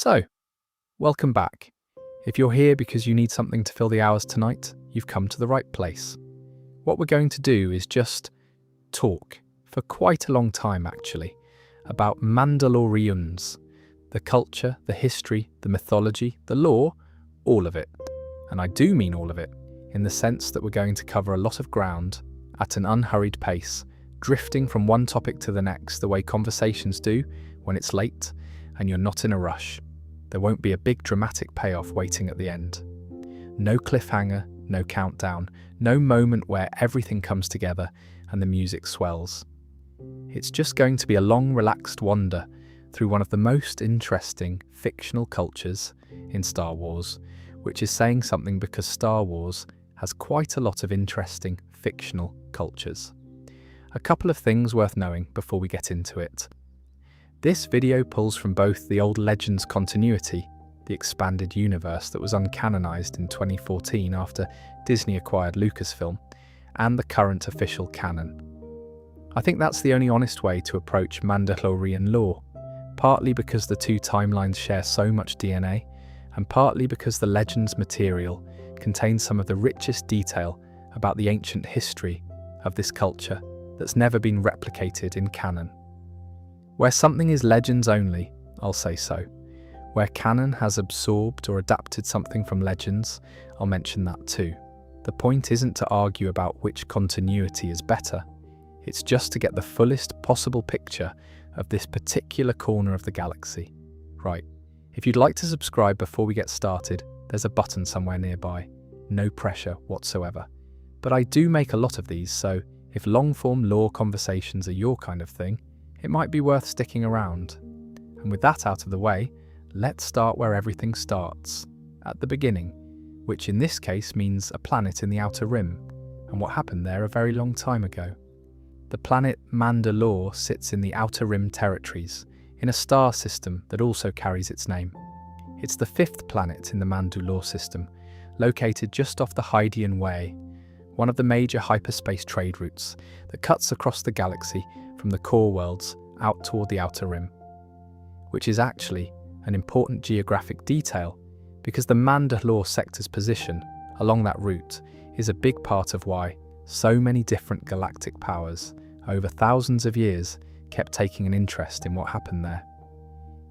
So, welcome back. If you're here because you need something to fill the hours tonight, you've come to the right place. What we're going to do is just talk, for quite a long time actually, about Mandalorians. The culture, the history, the mythology, the lore, all of it. And I do mean all of it, in the sense that we're going to cover a lot of ground at an unhurried pace, drifting from one topic to the next the way conversations do when it's late and you're not in a rush. There won't be a big dramatic payoff waiting at the end. No cliffhanger, no countdown, no moment where everything comes together and the music swells. It's just going to be a long, relaxed wander through one of the most interesting fictional cultures in Star Wars, which is saying something because Star Wars has quite a lot of interesting fictional cultures. A couple of things worth knowing before we get into it. This video pulls from both the old Legends continuity, the expanded universe that was uncanonized in 2014 after Disney acquired Lucasfilm, and the current official canon. I think that's the only honest way to approach Mandalorian lore, partly because the two timelines share so much DNA, and partly because the Legends material contains some of the richest detail about the ancient history of this culture that's never been replicated in canon. Where something is Legends only, I'll say so. Where canon has absorbed or adapted something from Legends, I'll mention that too. The point isn't to argue about which continuity is better. It's just to get the fullest possible picture of this particular corner of the galaxy. Right, if you'd like to subscribe before we get started, there's a button somewhere nearby. No pressure whatsoever. But I do make a lot of these, so if long-form lore conversations are your kind of thing, it might be worth sticking around. And with that out of the way, let's start where everything starts, at the beginning, which in this case means a planet in the Outer Rim, and what happened there a very long time ago. The planet Mandalore sits in the Outer Rim territories, in a star system that also carries its name. It's the fifth planet in the Mandalore system, located just off the Hydean Way, one of the major hyperspace trade routes that cuts across the galaxy from the core worlds out toward the Outer Rim, which is actually an important geographic detail because the Mandalore sector's position along that route is a big part of why so many different galactic powers over thousands of years kept taking an interest in what happened there.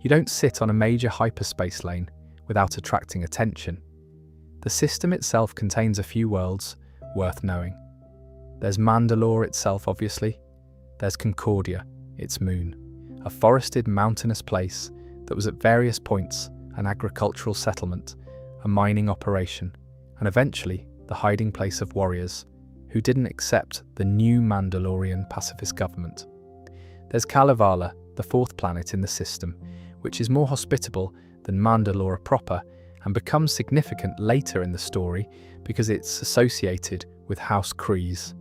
You don't sit on a major hyperspace lane without attracting attention. The system itself contains a few worlds worth knowing. There's Mandalore itself, obviously. There's Concordia, its moon, a forested mountainous place that was at various points an agricultural settlement, a mining operation, and eventually the hiding place of warriors who didn't accept the new Mandalorian pacifist government. There's Kalevala, the fourth planet in the system, which is more hospitable than Mandalore proper and becomes significant later in the story because it's associated with House Kryze,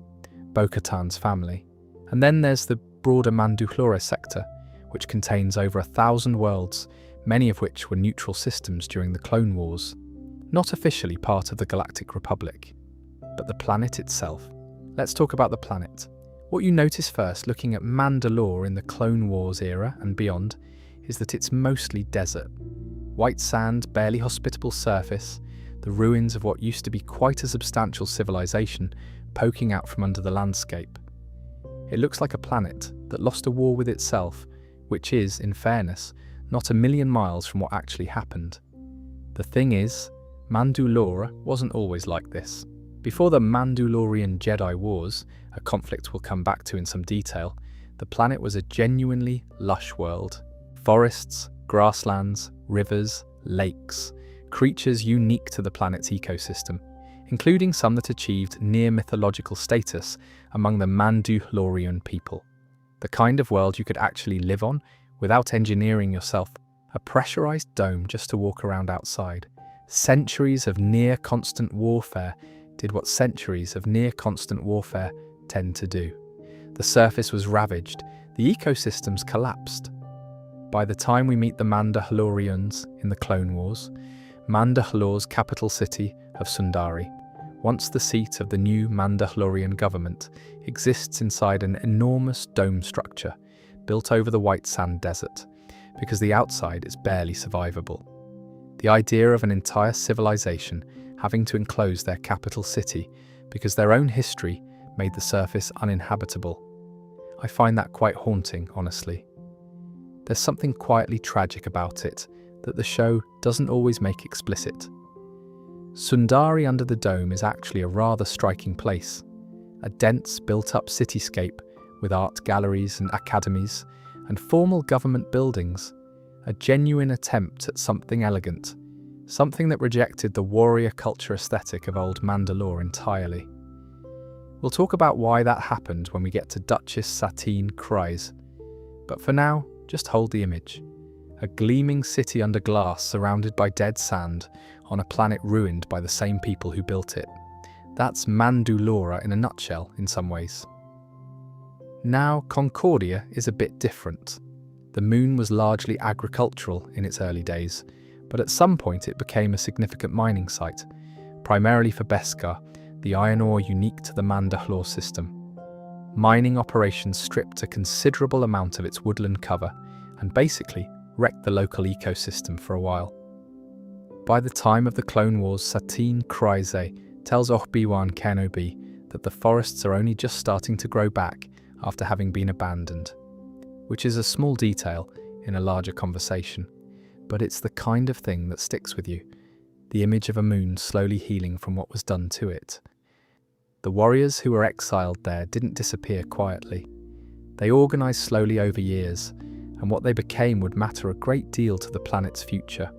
Bo-Katan's family. And then there's the broader Mandalore sector, which contains over 1,000 worlds, many of which were neutral systems during the Clone Wars. Not officially part of the Galactic Republic, but the planet itself. Let's talk about the planet. What you notice first looking at Mandalore in the Clone Wars era and beyond is that it's mostly desert. White sand, barely hospitable surface, the ruins of what used to be quite a substantial civilization poking out from under the landscape. It looks like a planet that lost a war with itself, which is, in fairness, not a million miles from what actually happened. The thing is, Mandalore wasn't always like this. Before the Mandalorian Jedi Wars, a conflict we'll come back to in some detail, the planet was a genuinely lush world. Forests, grasslands, rivers, lakes, creatures unique to the planet's ecosystem, including some that achieved near mythological status among the Mandalorian people. The kind of world you could actually live on without engineering yourself a pressurized dome just to walk around outside. Centuries of near-constant warfare did what centuries of near-constant warfare tend to do. The surface was ravaged, the ecosystems collapsed. By the time we meet the Mandalorians in the Clone Wars, Mandalore's capital city of Sundari, once the seat of the new Mandalorian government, exists inside an enormous dome structure built over the white sand desert, because the outside is barely survivable. The idea of an entire civilization having to enclose their capital city because their own history made the surface uninhabitable. I find that quite haunting, honestly. There's something quietly tragic about it that the show doesn't always make explicit. Sundari under the dome is actually a rather striking place, a dense, built-up cityscape with art galleries and academies and formal government buildings, a genuine attempt at something elegant, something that rejected the warrior culture aesthetic of old Mandalore entirely. We'll talk about why that happened when we get to Duchess Satine Kryze, but for now, just hold the image. A gleaming city under glass surrounded by dead sand on a planet ruined by the same people who built it. That's Mandalore in a nutshell in some ways. Now, Concordia is a bit different. The moon was largely agricultural in its early days, but at some point it became a significant mining site, primarily for Beskar, the iron ore unique to the Mandalore system. Mining operations stripped a considerable amount of its woodland cover and basically wrecked the local ecosystem for a while. By the time of the Clone Wars, Satine Kryze tells Obi-Wan Kenobi that the forests are only just starting to grow back after having been abandoned, which is a small detail in a larger conversation, but it's the kind of thing that sticks with you, the image of a moon slowly healing from what was done to it. The warriors who were exiled there didn't disappear quietly. They organised slowly over years, and what they became would matter a great deal to the planet's future.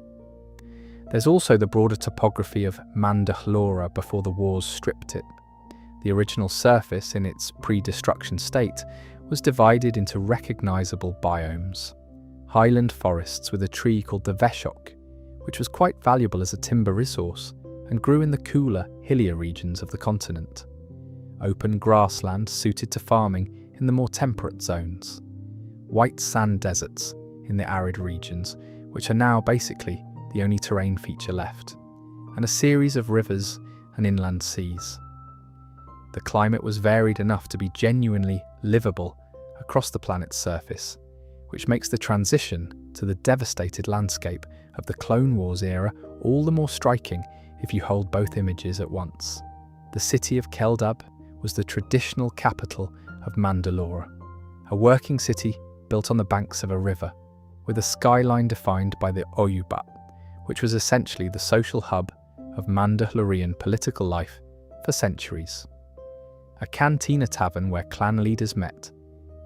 There's also the broader topography of Mandalore before the wars stripped it. The original surface, in its pre-destruction state, was divided into recognisable biomes. Highland forests with a tree called the Veshok, which was quite valuable as a timber resource and grew in the cooler, hillier regions of the continent. Open grassland suited to farming in the more temperate zones. White sand deserts in the arid regions, which are now basically the only terrain feature left, and a series of rivers and inland seas. The climate was varied enough to be genuinely livable across the planet's surface, which makes the transition to the devastated landscape of the Clone Wars era all the more striking if you hold both images at once. The city of Keldab was the traditional capital of Mandalore, a working city built on the banks of a river, with a skyline defined by the Oyubat, which was essentially the social hub of Mandalorian political life for centuries. A cantina tavern where clan leaders met,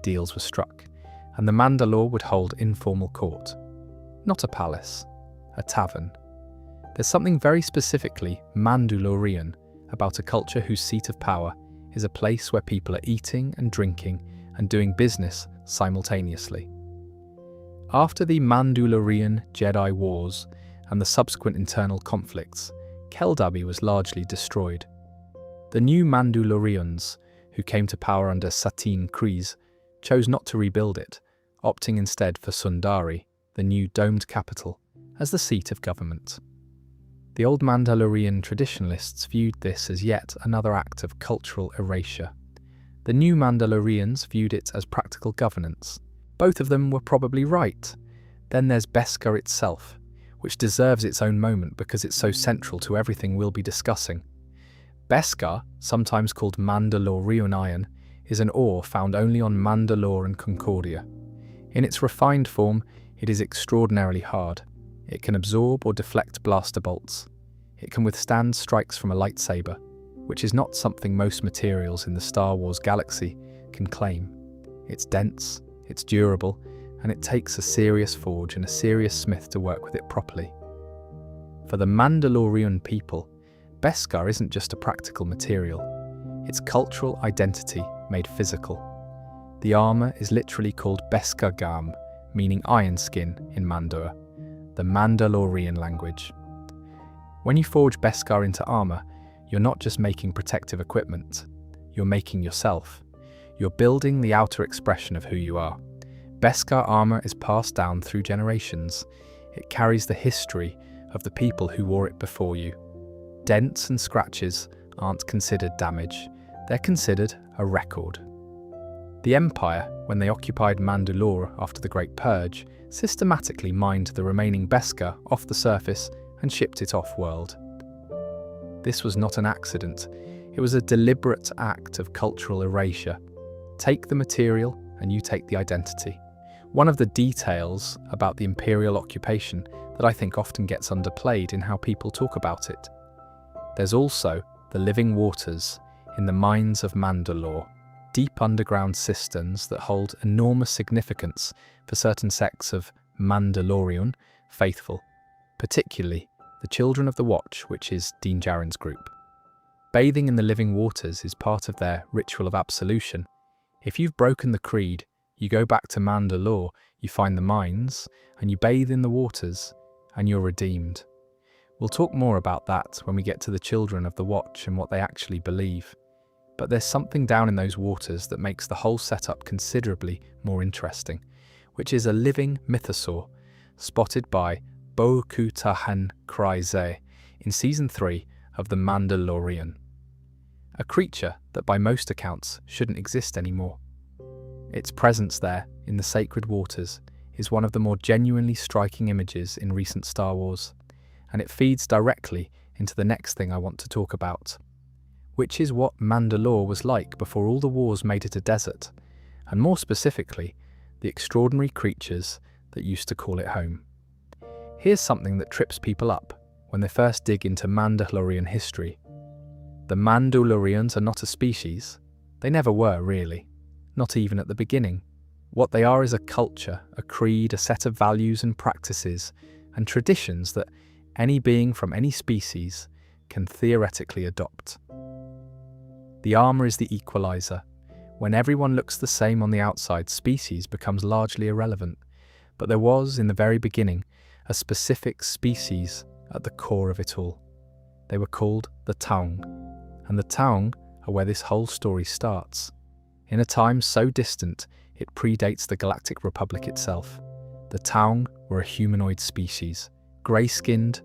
deals were struck, and the Mandalore would hold informal court. Not a palace, a tavern. There's something very specifically Mandalorian about a culture whose seat of power is a place where people are eating and drinking and doing business simultaneously. After the Mandalorian Jedi Wars and the subsequent internal conflicts, Keldabi was largely destroyed. The new Mandalorians, who came to power under Satine Kryze, chose not to rebuild it, opting instead for Sundari, the new domed capital, as the seat of government. The old Mandalorian traditionalists viewed this as yet another act of cultural erasure. The new Mandalorians viewed it as practical governance. Both of them were probably right. Then there's Beskar itself, which deserves its own moment because it's so central to everything we'll be discussing. Beskar, sometimes called Mandalorian iron, is an ore found only on Mandalore and Concordia. In its refined form, it is extraordinarily hard. It can absorb or deflect blaster bolts. It can withstand strikes from a lightsaber, which is not something most materials in the Star Wars galaxy can claim. It's dense, it's durable, and it takes a serious forge and a serious smith to work with it properly. For the Mandalorian people, Beskar isn't just a practical material. It's cultural identity made physical. The armour is literally called Beskar Gam, meaning iron skin in Mandor, the Mandalorian language. When you forge Beskar into armour, you're not just making protective equipment, you're making yourself. You're building the outer expression of who you are. Beskar armour is passed down through generations. It carries the history of the people who wore it before you. Dents and scratches aren't considered damage, they're considered a record. The Empire, when they occupied Mandalore after the Great Purge, systematically mined the remaining Beskar off the surface and shipped it off-world. This was not an accident, it was a deliberate act of cultural erasure. Take the material and you take the identity. One of the details about the Imperial occupation that I think often gets underplayed in how people talk about it. There's also the living waters in the mines of Mandalore, deep underground cisterns that hold enormous significance for certain sects of Mandalorian faithful, particularly the Children of the Watch, which is Din Djarin's group. Bathing in the living waters is part of their ritual of absolution. If you've broken the creed, you go back to Mandalore, you find the mines, and you bathe in the waters, and you're redeemed. We'll talk more about that when we get to the Children of the Watch and what they actually believe. But there's something down in those waters that makes the whole setup considerably more interesting, which is a living mythosaur spotted by Bo-Katahan Kryze in Season 3 of The Mandalorian. A creature that by most accounts shouldn't exist anymore. Its presence there, in the sacred waters, is one of the more genuinely striking images in recent Star Wars, and it feeds directly into the next thing I want to talk about, which is what Mandalore was like before all the wars made it a desert, and more specifically, the extraordinary creatures that used to call it home. Here's something that trips people up when they first dig into Mandalorian history. The Mandalorians are not a species. They never were, really. Not even at the beginning. What they are is a culture, a creed, a set of values and practices and traditions that any being from any species can theoretically adopt. The armor is the equalizer. When everyone looks the same on the outside, species becomes largely irrelevant. But there was, in the very beginning, a specific species at the core of it all. They were called the Taung, and the Taung are where this whole story starts. In a time so distant, it predates the Galactic Republic itself. The Taung were a humanoid species, grey-skinned,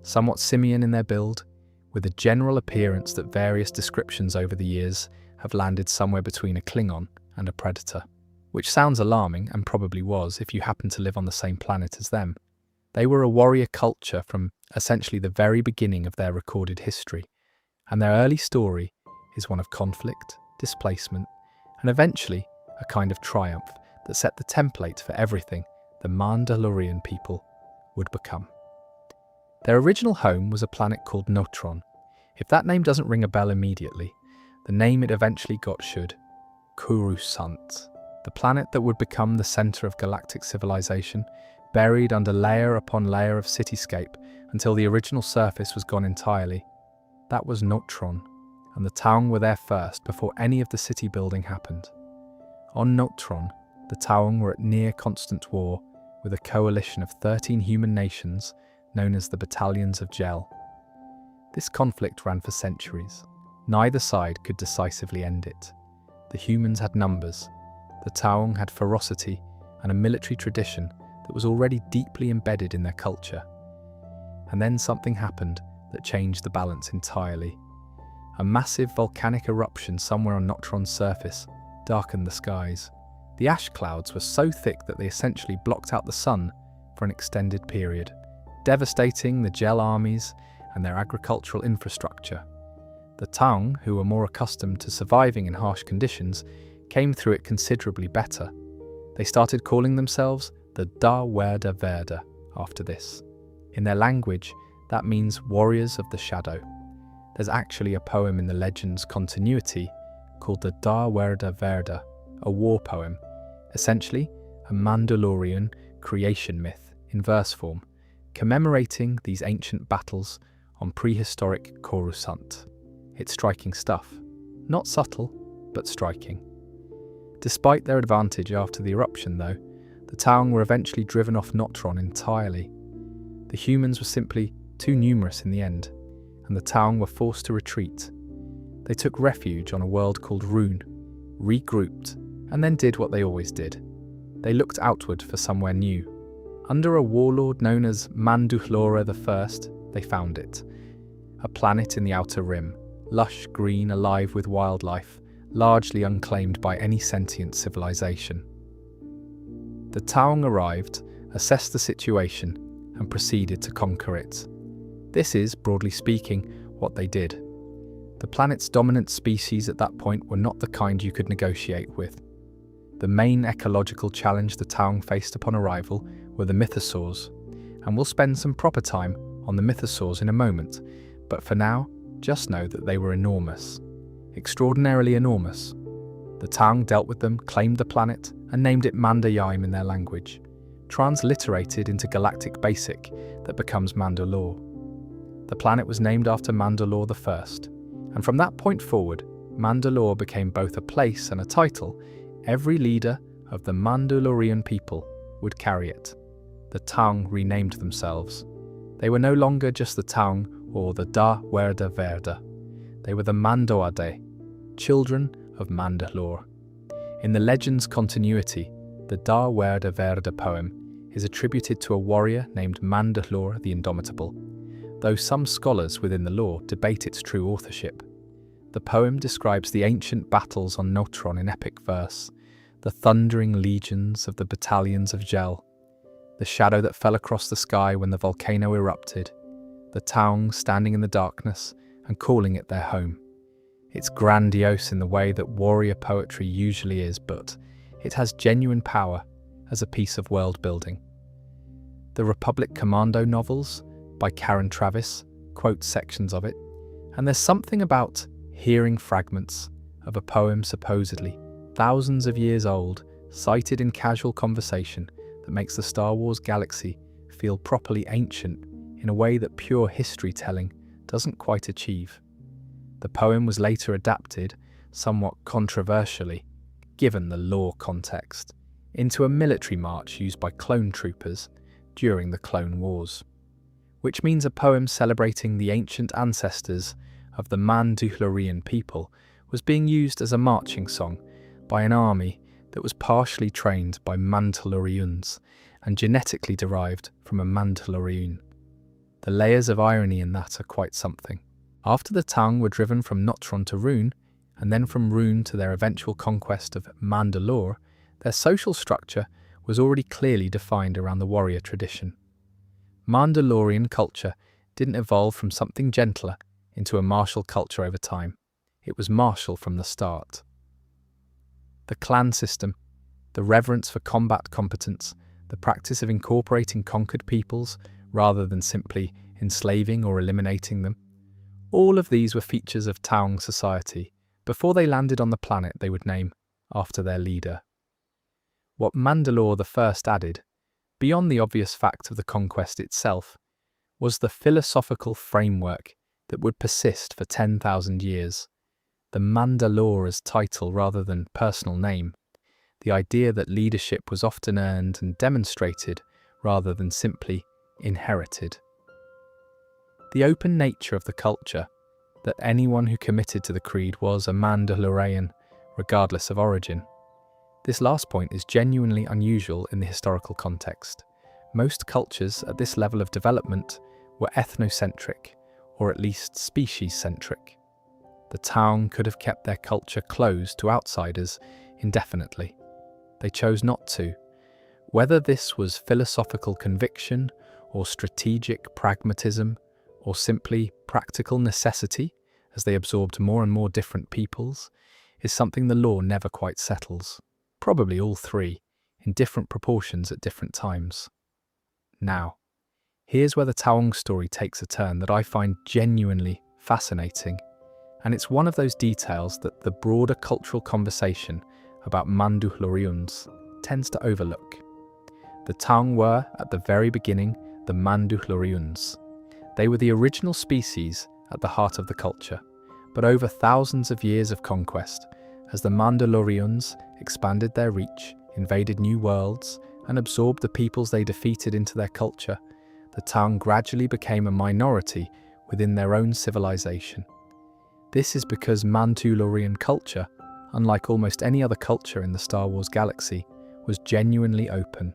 somewhat simian in their build, with a general appearance that various descriptions over the years have landed somewhere between a Klingon and a Predator, which sounds alarming and probably was if you happen to live on the same planet as them. They were a warrior culture from essentially the very beginning of their recorded history, and their early story is one of conflict, displacement, and eventually a kind of triumph that set the template for everything the Mandalorian people would become. Their original home was a planet called Notron. If that name doesn't ring a bell immediately, the name it eventually got should: Coruscant, the planet that would become the center of galactic civilization, buried under layer upon layer of cityscape until the original surface was gone entirely. That was Notron, and the Taung were there first before any of the city building happened. On Notron, the Taung were at near constant war with a coalition of 13 human nations known as the Battalions of Gel. This conflict ran for centuries. Neither side could decisively end it. The humans had numbers, the Taung had ferocity and a military tradition that was already deeply embedded in their culture. And then something happened that changed the balance entirely. A massive volcanic eruption somewhere on Notron's surface darkened the skies. The ash clouds were so thick that they essentially blocked out the sun for an extended period, devastating the Gel armies and their agricultural infrastructure. The Taung, who were more accustomed to surviving in harsh conditions, came through it considerably better. They started calling themselves the Da-Werda Verda after this. In their language, that means warriors of the shadow. There's actually a poem in the legend's continuity called the Da-Werda Verda, a war poem, essentially a Mandalorian creation myth in verse form, commemorating these ancient battles on prehistoric Coruscant. It's striking stuff. Not subtle, but striking. Despite their advantage after the eruption, though, the Taung were eventually driven off Notron entirely. The humans were simply too numerous in the end, and the Taung were forced to retreat. They took refuge on a world called Rune, regrouped, and then did what they always did. They looked outward for somewhere new. Under a warlord known as Mandalore I, they found it. A planet in the Outer Rim, lush green, alive with wildlife, largely unclaimed by any sentient civilization. The Taung arrived assessed the situation, and proceeded to conquer it. This is, broadly speaking, what they did. The planet's dominant species at that point were not the kind you could negotiate with. The main ecological challenge the Taung faced upon arrival were the mythosaurs, and we'll spend some proper time on the mythosaurs in a moment, but for now, just know that they were enormous. Extraordinarily enormous. The Taung dealt with them, claimed the planet, and named it Mandayaim in their language, transliterated into Galactic Basic that becomes Mandalore. The planet was named after Mandalore I, and from that point forward, Mandalore became both a place and a title. Every leader of the Mandalorian people would carry it. The Taung renamed themselves. They were no longer just the Taung or the Da Werda Verda. They were the Mandoade, children of Mandalore. In the legend's continuity, the Da Werda Verda poem is attributed to a warrior named Mandalore the Indomitable, though some scholars within the lore debate its true authorship. The poem describes the ancient battles on Notron in epic verse, the thundering legions of the battalions of Gel, the shadow that fell across the sky when the volcano erupted, the Taung standing in the darkness and calling it their home. It's grandiose in the way that warrior poetry usually is, but it has genuine power as a piece of world building. The Republic Commando novels by Karen Travis quote sections of it, and there's something about hearing fragments of a poem supposedly thousands of years old, cited in casual conversation, that makes the Star Wars galaxy feel properly ancient in a way that pure history telling doesn't quite achieve. The poem was later adapted, somewhat controversially, given the lore context, into a military march used by clone troopers during the Clone Wars, which means a poem celebrating the ancient ancestors of the Mandalorian people was being used as a marching song by an army that was partially trained by Mandalorians and genetically derived from a Mandalorian. The layers of irony in that are quite something. After the Taung were driven from Notron to Rune, and then from Rune to their eventual conquest of Mandalore, their social structure was already clearly defined around the warrior tradition. Mandalorian culture didn't evolve from something gentler into a martial culture over time. It was martial from the start. The clan system, the reverence for combat competence, the practice of incorporating conquered peoples rather than simply enslaving or eliminating them, all of these were features of Taung society before they landed on the planet they would name after their leader. What Mandalore I added, beyond the obvious fact of the conquest itself, was the philosophical framework that would persist for 10,000 years. The Mandalore as title rather than personal name, the idea that leadership was often earned and demonstrated rather than simply inherited. The open nature of the culture, that anyone who committed to the creed was a Mandalorian, regardless of origin. This last point is genuinely unusual in the historical context. Most cultures at this level of development were ethnocentric, or at least species-centric. The Taung could have kept their culture closed to outsiders indefinitely. They chose not to. Whether this was philosophical conviction, or strategic pragmatism, or simply practical necessity, as they absorbed more and more different peoples, is something the lore never quite settles. Probably all three, in different proportions at different times. Now, here's where the Taung story takes a turn that I find genuinely fascinating, and it's one of those details that the broader cultural conversation about Mandalorians tends to overlook. The Taung were, at the very beginning, the Mandalorians. They were the original species at the heart of the culture, but over thousands of years of conquest, as the Mandalorians expanded their reach, invaded new worlds, and absorbed the peoples they defeated into their culture, the Taung gradually became a minority within their own civilization. This is because Mandalorian culture, unlike almost any other culture in the Star Wars galaxy, was genuinely open.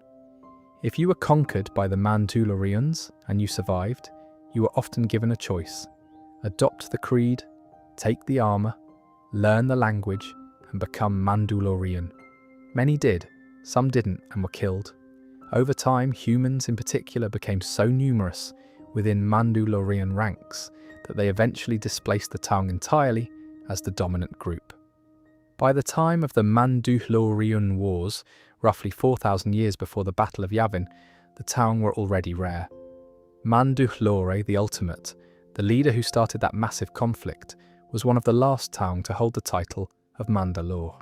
If you were conquered by the Mandalorians and you survived, you were often given a choice. Adopt the creed, take the armor, learn the language, and become Mandalorian. Many did, some didn't and were killed. Over time, humans in particular became so numerous within Mandalorian ranks that they eventually displaced the Taung entirely as the dominant group. By the time of the Mandalorian Wars, roughly 4,000 years before the Battle of Yavin, the Taung were already rare. Mandalore, the Ultimate, the leader who started that massive conflict, was one of the last Taung to hold the title of Mandalore.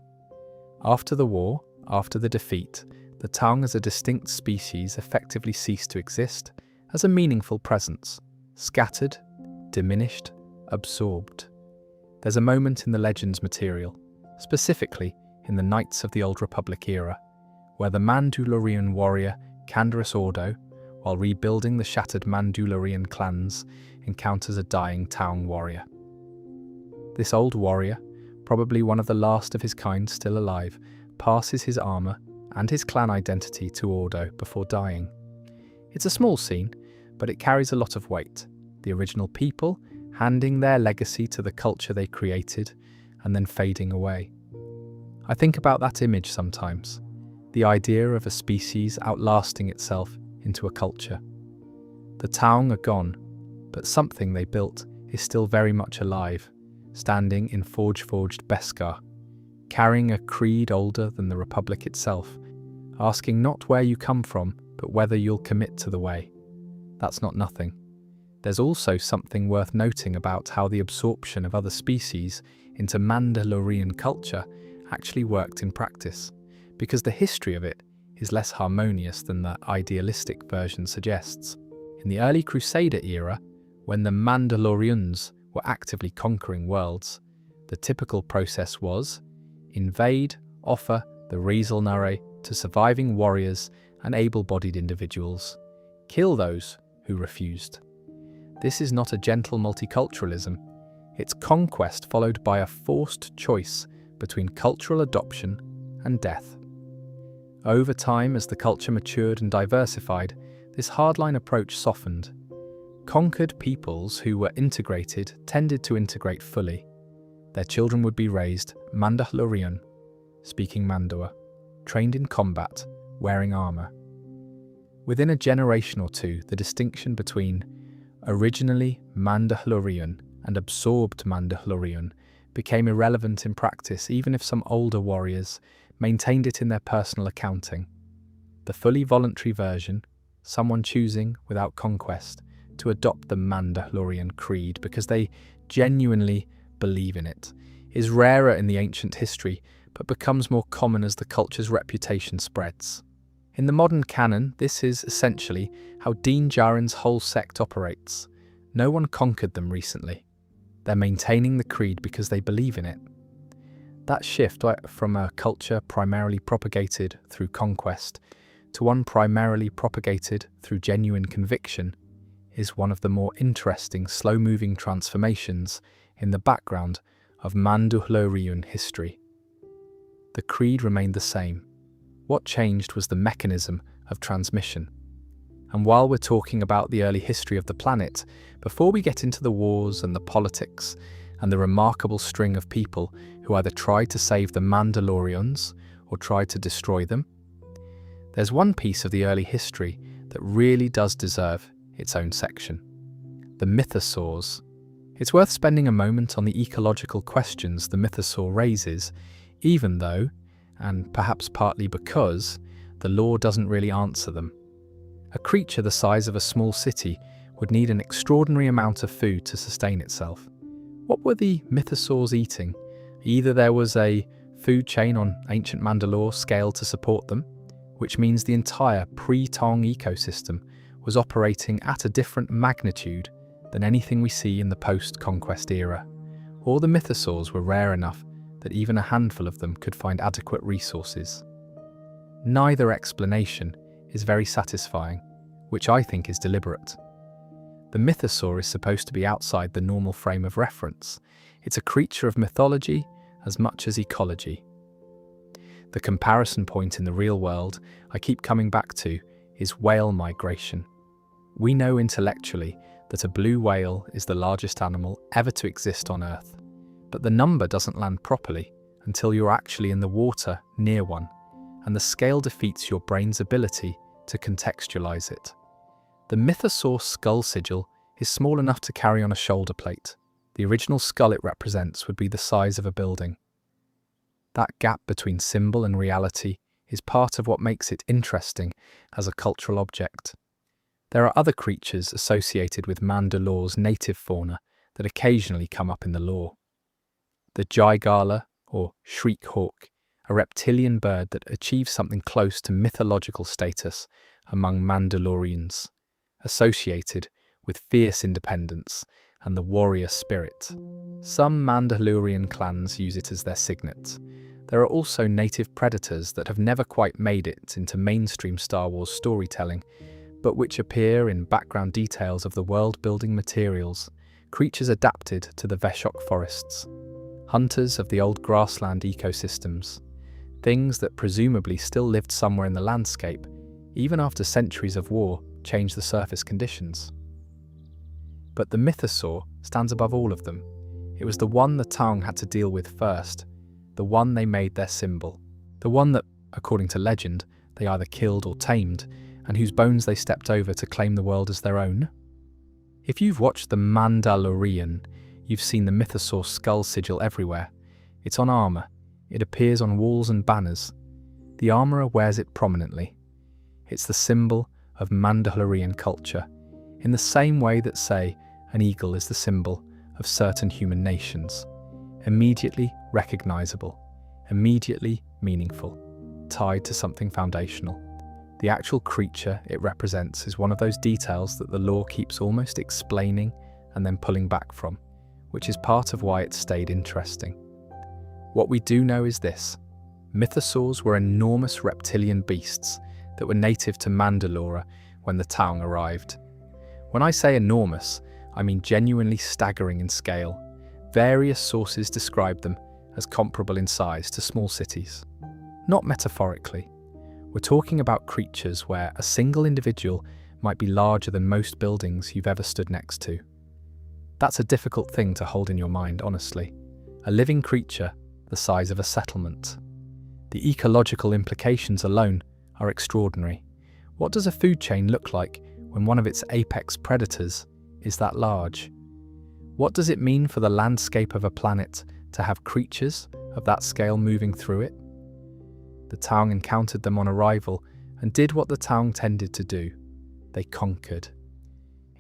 After the war, after the defeat, the Taung as a distinct species effectively ceased to exist as a meaningful presence, scattered, diminished, absorbed. There's a moment in the Legends material, specifically in the Knights of the Old Republic era, where the Mandalorian warrior Canderous Ordo, while rebuilding the shattered Mandalorian clans, encounters a dying Taung warrior. This old warrior, probably one of the last of his kind still alive, passes his armor and his clan identity to Ordo before dying. It's a small scene, but it carries a lot of weight. The original people handing their legacy to the culture they created and then fading away. I think about that image sometimes, the idea of a species outlasting itself into a culture. The Taung are gone, but something they built is still very much alive, standing in forged Beskar, carrying a creed older than the Republic itself, asking not where you come from, but whether you'll commit to the way. That's not nothing. There's also something worth noting about how the absorption of other species into Mandalorian culture actually worked in practice, because the history of it is less harmonious than the idealistic version suggests. In the early Crusader era, when the Mandalorians were actively conquering worlds, the typical process was invade, offer the Rieselnare to surviving warriors and able-bodied individuals, kill those who refused. This is not a gentle multiculturalism, it's conquest followed by a forced choice between cultural adoption and death. Over time, as the culture matured and diversified, this hardline approach softened. Conquered peoples who were integrated tended to integrate fully. Their children would be raised Mandalorian, speaking Mandoa, trained in combat, wearing armor. Within a generation or two, the distinction between originally Mandalorian and absorbed Mandalorian became irrelevant in practice, even if some older warriors maintained it in their personal accounting. The fully voluntary version, someone choosing, without conquest, to adopt the Mandalorian creed because they genuinely believe in it, is rarer in the ancient history, but becomes more common as the culture's reputation spreads. In the modern canon, this is essentially how Din Djarin's whole sect operates. No one conquered them recently. They're maintaining the creed because they believe in it. That shift from a culture primarily propagated through conquest to one primarily propagated through genuine conviction is one of the more interesting slow-moving transformations in the background of Mandalorian history. The creed remained the same. What changed was the mechanism of transmission. And while we're talking about the early history of the planet, before we get into the wars and the politics and the remarkable string of people who either tried to save the Mandalorians or tried to destroy them, there's one piece of the early history that really does deserve its own section: the mythosaurs. It's worth spending a moment on the ecological questions the mythosaur raises, even though, and perhaps partly because, the lore doesn't really answer them. A creature the size of a small city would need an extraordinary amount of food to sustain itself. What were the mythosaurs eating? Either there was a food chain on ancient Mandalore scale to support them, which means the entire pre-Taung ecosystem was operating at a different magnitude than anything we see in the post-conquest era, or the mythosaurs were rare enough that even a handful of them could find adequate resources. Neither explanation is very satisfying, which I think is deliberate. The mythosaur is supposed to be outside the normal frame of reference. It's a creature of mythology as much as ecology. The comparison point in the real world I keep coming back to is whale migration. We know intellectually that a blue whale is the largest animal ever to exist on Earth, but the number doesn't land properly until you're actually in the water near one, and the scale defeats your brain's ability to contextualize it. The mythosaur skull sigil is small enough to carry on a shoulder plate. The original skull it represents would be the size of a building. That gap between symbol and reality is part of what makes it interesting as a cultural object. There are other creatures associated with Mandalore's native fauna that occasionally come up in the lore. The Jaigala, or shriek hawk, a reptilian bird that achieves something close to mythological status among Mandalorians, associated with fierce independence and the warrior spirit. Some Mandalorian clans use it as their signet. There are also native predators that have never quite made it into mainstream Star Wars storytelling, but which appear in background details of the world-building materials, creatures adapted to the Veshok forests, hunters of the old grassland ecosystems, things that presumably still lived somewhere in the landscape, even after centuries of war changed the surface conditions. But the mythosaur stands above all of them. It was the one the Taung had to deal with first, the one they made their symbol, the one that, according to legend, they either killed or tamed, and whose bones they stepped over to claim the world as their own. If you've watched The Mandalorian, you've seen the mythosaur skull sigil everywhere. It's on armour. It appears on walls and banners. The armourer wears it prominently. It's the symbol of Mandalorian culture, in the same way that, say, an eagle is the symbol of certain human nations. Immediately recognisable, immediately meaningful, tied to something foundational. The actual creature it represents is one of those details that the lore keeps almost explaining and then pulling back from, which is part of why it stayed interesting. What we do know is this: mythosaurs were enormous reptilian beasts that were native to Mandalore when the Taung arrived. When I say enormous, I mean genuinely staggering in scale. Various sources describe them as comparable in size to small cities. Not metaphorically. We're talking about creatures where a single individual might be larger than most buildings you've ever stood next to. That's a difficult thing to hold in your mind, honestly. A living creature the size of a settlement. The ecological implications alone are extraordinary. What does a food chain look like when one of its apex predators is that large? What does it mean for the landscape of a planet to have creatures of that scale moving through it? The Taung encountered them on arrival and did what the Taung tended to do. They conquered.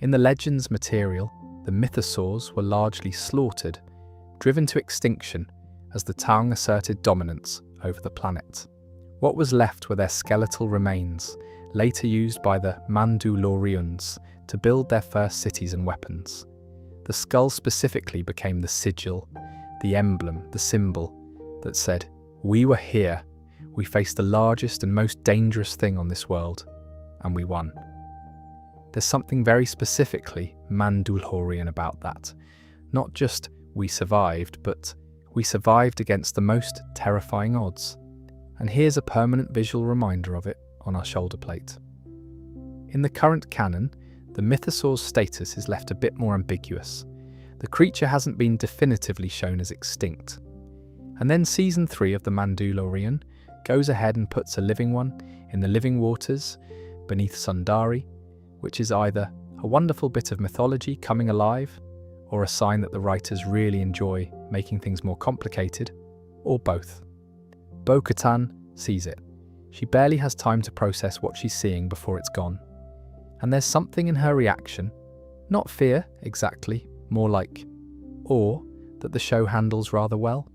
In the legends material, the mythosaurs were largely slaughtered, driven to extinction as the Taung asserted dominance over the planet. What was left were their skeletal remains, later used by the Mandalorians to build their first cities and weapons. The skull specifically became the sigil, the emblem, the symbol that said, "We were here. We faced the largest and most dangerous thing on this world, and we won." There's something very specifically Mandalorian about that. Not just we survived, but we survived against the most terrifying odds. And here's a permanent visual reminder of it on our shoulder plate. In the current canon, the mythosaur's status is left a bit more ambiguous. The creature hasn't been definitively shown as extinct. And then Season 3 of The Mandalorian goes ahead and puts a living one in the living waters beneath Sundari, which is either a wonderful bit of mythology coming alive, or a sign that the writers really enjoy making things more complicated, or both. Bo-Katan sees it. She barely has time to process what she's seeing before it's gone. And there's something in her reaction, not fear exactly, more like awe, that the show handles rather well.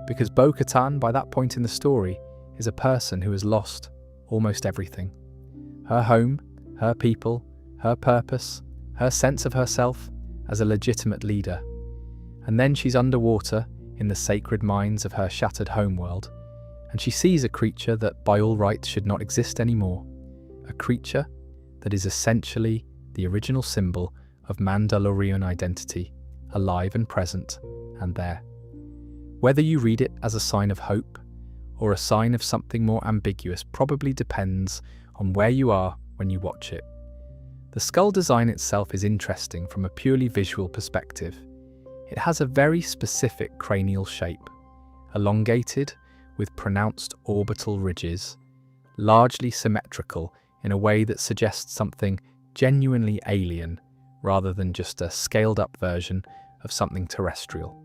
Because Bo-Katan, by that point in the story, is a person who has lost almost everything. Her home, her people, her purpose, her sense of herself as a legitimate leader. And then she's underwater in the sacred mines of her shattered homeworld, and she sees a creature that by all rights should not exist anymore. A creature that is essentially the original symbol of Mandalorian identity, alive and present and there. Whether you read it as a sign of hope or a sign of something more ambiguous probably depends on where you are when you watch it. The skull design itself is interesting from a purely visual perspective. It has a very specific cranial shape, elongated with pronounced orbital ridges, largely symmetrical in a way that suggests something genuinely alien rather than just a scaled-up version of something terrestrial.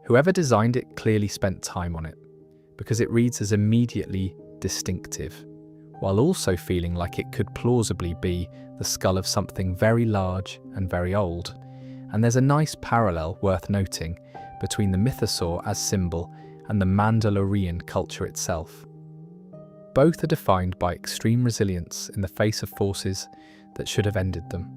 Whoever designed it clearly spent time on it, because it reads as immediately distinctive, while also feeling like it could plausibly be the skull of something very large and very old. And there's a nice parallel worth noting between the mythosaur as symbol and the Mandalorian culture itself. Both are defined by extreme resilience in the face of forces that should have ended them.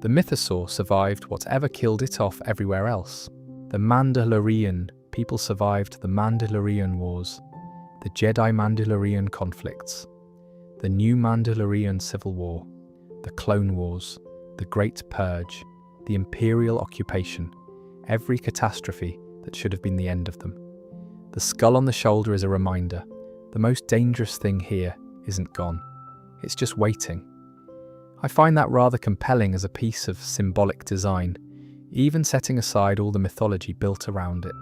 The mythosaur survived whatever killed it off everywhere else. The Mandalorian people survived the Mandalorian Wars, the Jedi Mandalorian conflicts, the New Mandalorian Civil War, the Clone Wars, the Great Purge, the Imperial occupation, every catastrophe that should have been the end of them. The skull on the shoulder is a reminder. The most dangerous thing here isn't gone. It's just waiting. I find that rather compelling as a piece of symbolic design, even setting aside all the mythology built around it.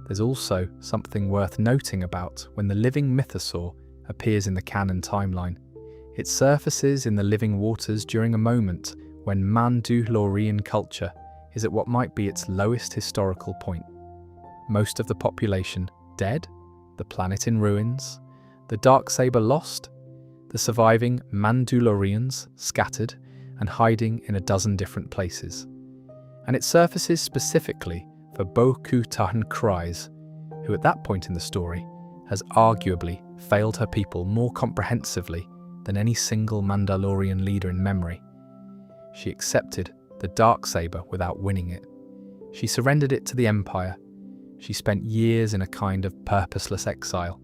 There's also something worth noting about when the living mythosaur appears in the canon timeline. It surfaces in the living waters during a moment when Mandalorian culture is at what might be its lowest historical point. Most of the population dead, the planet in ruins, the Darksaber lost, the surviving Mandalorians scattered and hiding in a dozen different places. And it surfaces specifically for Bo-Katan Kryze, who at that point in the story has arguably failed her people more comprehensively than any single Mandalorian leader in memory. She accepted the Darksaber without winning it. She surrendered it to the Empire. She spent years in a kind of purposeless exile.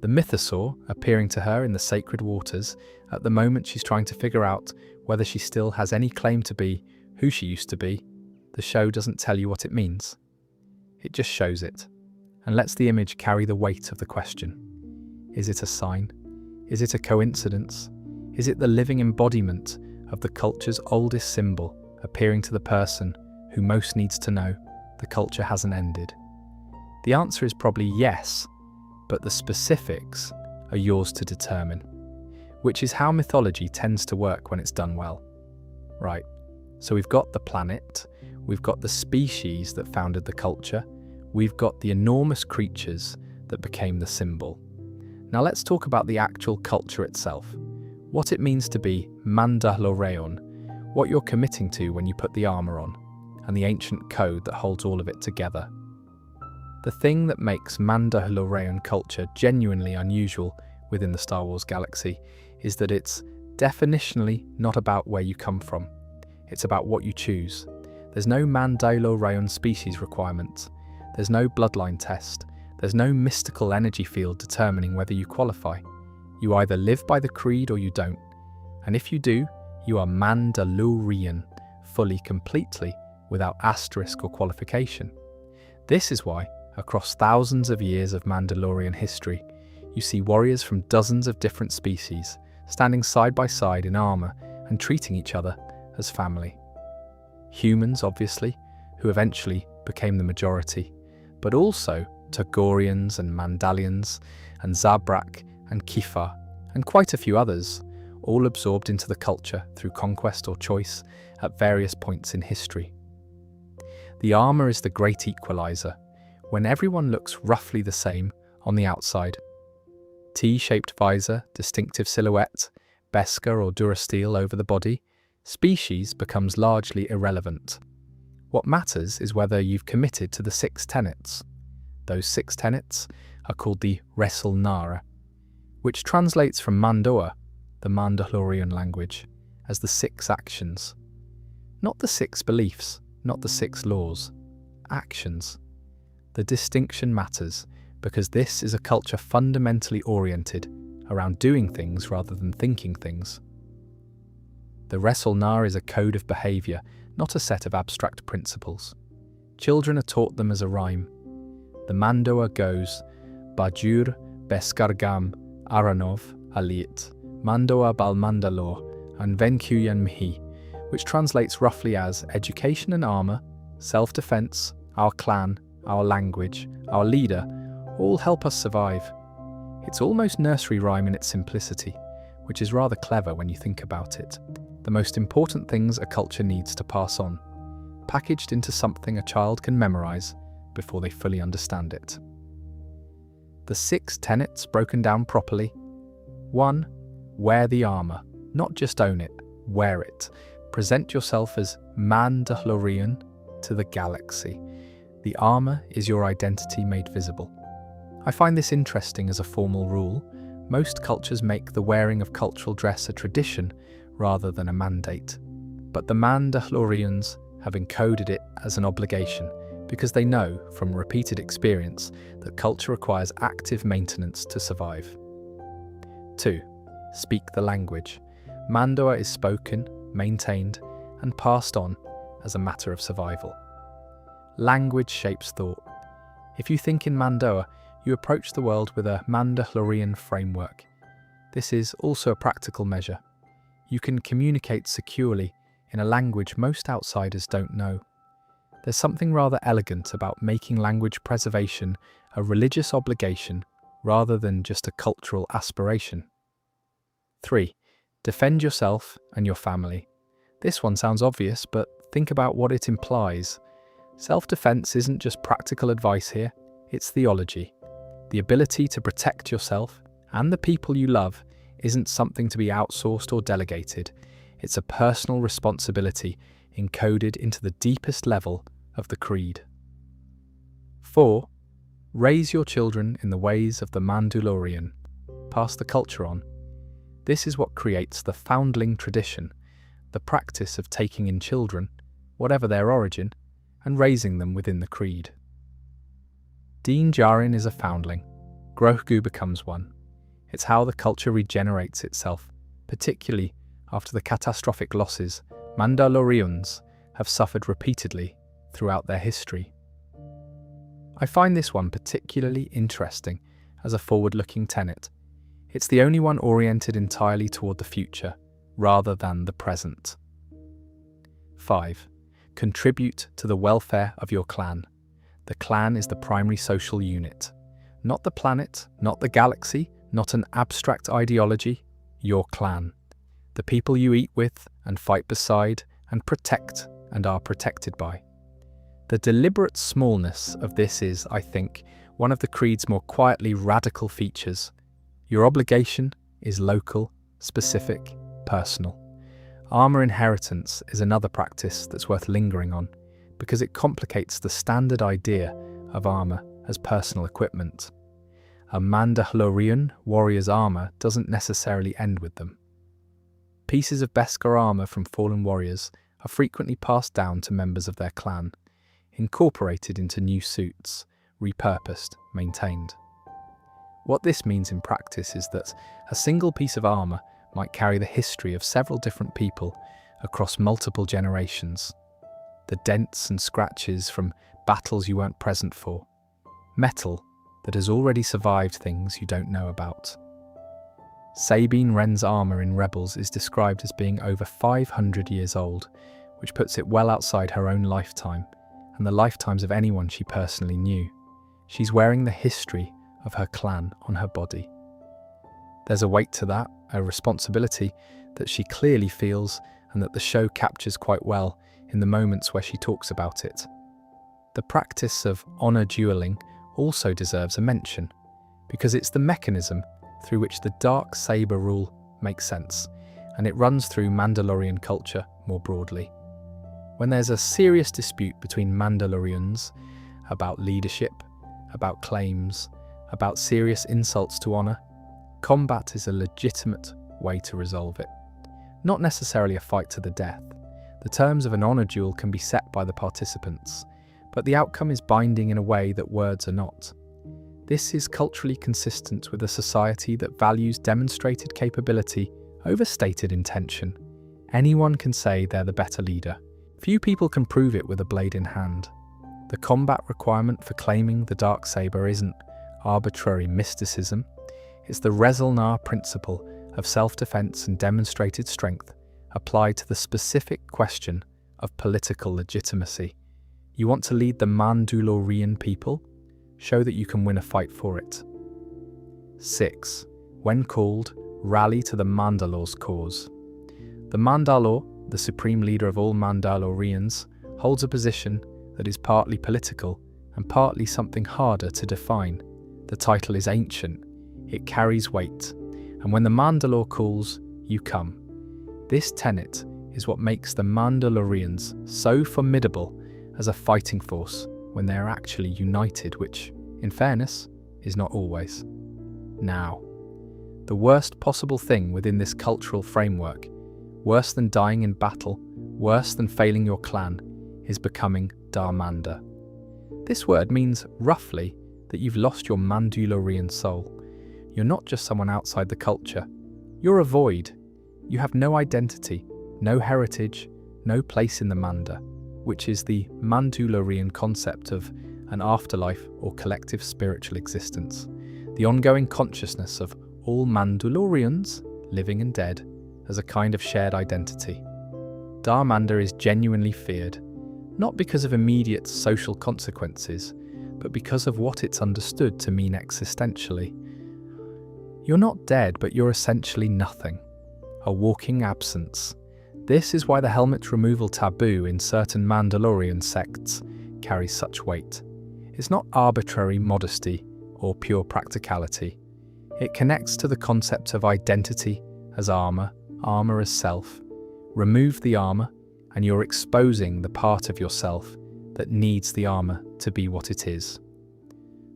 The mythosaur appearing to her in the sacred waters at the moment she's trying to figure out whether she still has any claim to be who she used to be. The show doesn't tell you what it means. It just shows it, and lets the image carry the weight of the question. Is it a sign? Is it a coincidence? Is it the living embodiment of the culture's oldest symbol appearing to the person who most needs to know the culture hasn't ended? The answer is probably yes, but the specifics are yours to determine, which is how mythology tends to work when it's done well. Right, so we've got the planet, we've got the species that founded the culture, we've got the enormous creatures that became the symbol. Now let's talk about the actual culture itself, what it means to be Mandalorian, what you're committing to when you put the armor on, and the ancient code that holds all of it together. The thing that makes Mandalorian culture genuinely unusual within the Star Wars galaxy is that it's definitionally not about where you come from. It's about what you choose. There's no Mandalorian species requirement. There's no bloodline test. There's no mystical energy field determining whether you qualify. You either live by the creed or you don't. And if you do, you are Mandalorian, fully, completely, without asterisk or qualification. This is why, across thousands of years of Mandalorian history, you see warriors from dozens of different species standing side by side in armor and treating each other as family. Humans, obviously, who eventually became the majority, but also Togorians and Mandalians and Zabrak and Kifa and quite a few others, all absorbed into the culture through conquest or choice at various points in history. The armor is the great equalizer, when everyone looks roughly the same on the outside. T-shaped visor, distinctive silhouette, Beskar or Durasteel over the body, species becomes largely irrelevant. What matters is whether you've committed to the 6 tenets. Those 6 tenets are called the Resul Nara, which translates from Mandoa, the Mandalorian language, as the 6 actions. Not the 6 beliefs, not the 6 laws. Actions. The distinction matters because this is a culture fundamentally oriented around doing things rather than thinking things. The Resul Nara is a code of behaviour, not a set of abstract principles. Children are taught them as a rhyme. The Mandoa goes, Bajur Beskargam Aranov Aliit, Mandoa Bal Mandalore, and Venkuyan Mihi, which translates roughly as education and armour, self-defence, our clan, our language, our leader, all help us survive. It's almost nursery rhyme in its simplicity, which is rather clever when you think about it. The most important things a culture needs to pass on, packaged into something a child can memorize before they fully understand it. The 6 tenets broken down properly. 1. Wear the armor. Not just own it, wear it. Present yourself as Mandalorian to the galaxy. The armor is your identity made visible. I find this interesting as a formal rule. Most cultures make the wearing of cultural dress a tradition rather than a mandate. But the Mandalorians have encoded it as an obligation because they know from repeated experience that culture requires active maintenance to survive. 2. Speak the language. Mandoa is spoken, maintained, and passed on as a matter of survival. Language shapes thought. If you think in Mandoa, you approach the world with a Mandalorian framework. This is also a practical measure. You can communicate securely in a language most outsiders don't know. There's something rather elegant about making language preservation a religious obligation rather than just a cultural aspiration. 3. Defend yourself and your family. This one sounds obvious, but think about what it implies. Self-defense isn't just practical advice here, it's theology. The ability to protect yourself and the people you love isn't something to be outsourced or delegated. It's a personal responsibility encoded into the deepest level of the creed. 4. Raise your children in the ways of the Mandalorian. Pass the culture on. This is what creates the foundling tradition, the practice of taking in children, whatever their origin, and raising them within the creed. Din Djarin is a foundling. Grogu becomes one. It's how the culture regenerates itself, particularly after the catastrophic losses Mandalorians have suffered repeatedly throughout their history. I find this one particularly interesting as a forward-looking tenet. It's the only one oriented entirely toward the future, rather than the present. 5. Contribute to the welfare of your clan. The clan is the primary social unit. Not the planet, not the galaxy, not an abstract ideology, your clan. The people you eat with and fight beside and protect and are protected by. The deliberate smallness of this is, I think, one of the creed's more quietly radical features. Your obligation is local, specific, personal. Armor inheritance is another practice that's worth lingering on because it complicates the standard idea of armor as personal equipment. A Mandalorian warrior's armor doesn't necessarily end with them. Pieces of Beskar armor from fallen warriors are frequently passed down to members of their clan, incorporated into new suits, repurposed, maintained. What this means in practice is that a single piece of armor might carry the history of several different people across multiple generations. The dents and scratches from battles you weren't present for. Metal that has already survived things you don't know about. Sabine Wren's armor in Rebels is described as being over 500 years old, which puts it well outside her own lifetime and the lifetimes of anyone she personally knew. She's wearing the history of her clan on her body. There's a weight to that, a responsibility that she clearly feels and that the show captures quite well in the moments where she talks about it. The practice of honor dueling also deserves a mention, because it's the mechanism through which the dark saber rule makes sense, and it runs through Mandalorian culture more broadly. When there's a serious dispute between Mandalorians about leadership, about claims, about serious insults to honor, combat is a legitimate way to resolve it. Not necessarily a fight to the death. The terms of an honor duel can be set by the participants, but the outcome is binding in a way that words are not. This is culturally consistent with a society that values demonstrated capability over stated intention. Anyone can say they're the better leader. Few people can prove it with a blade in hand. The combat requirement for claiming the dark saber isn't arbitrary mysticism. It's the Rezelnar principle of self-defense and demonstrated strength applied to the specific question of political legitimacy. You want to lead the Mandalorian people? Show that you can win a fight for it. 6. When called, rally to the Mandalor's cause. The Mandalor, the supreme leader of all Mandalorians, holds a position that is partly political and partly something harder to define. The title is ancient, it carries weight, and when the Mandalor calls, you come. This tenet is what makes the Mandalorians so formidable as a fighting force when they are actually united, which, in fairness, is not always. Now, the worst possible thing within this cultural framework, worse than dying in battle, worse than failing your clan, is becoming Darmander. This word means, roughly, that you've lost your Mandalorian soul. You're not just someone outside the culture. You're a void. You have no identity, no heritage, no place in the Manda, which is the Mandalorian concept of an afterlife or collective spiritual existence, the ongoing consciousness of all Mandalorians, living and dead, as a kind of shared identity. Darmander is genuinely feared, not because of immediate social consequences, but because of what it's understood to mean existentially. You're not dead, but you're essentially nothing, a walking absence. This is why the helmet removal taboo in certain Mandalorian sects carries such weight. It's not arbitrary modesty or pure practicality. It connects to the concept of identity as armor, armor as self. Remove the armor, and you're exposing the part of yourself that needs the armor to be what it is.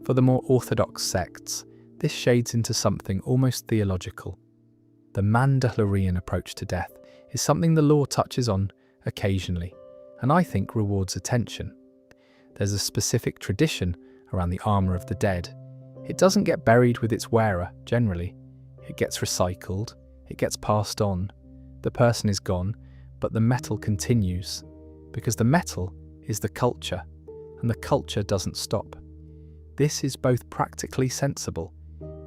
For the more orthodox sects, this shades into something almost theological. The Mandalorian approach to death is something the lore touches on occasionally, and I think rewards attention. There's a specific tradition around the armor of the dead. It doesn't get buried with its wearer, generally. It gets recycled, it gets passed on. The person is gone, but the metal continues, because the metal is the culture, and the culture doesn't stop. This is both practically sensible,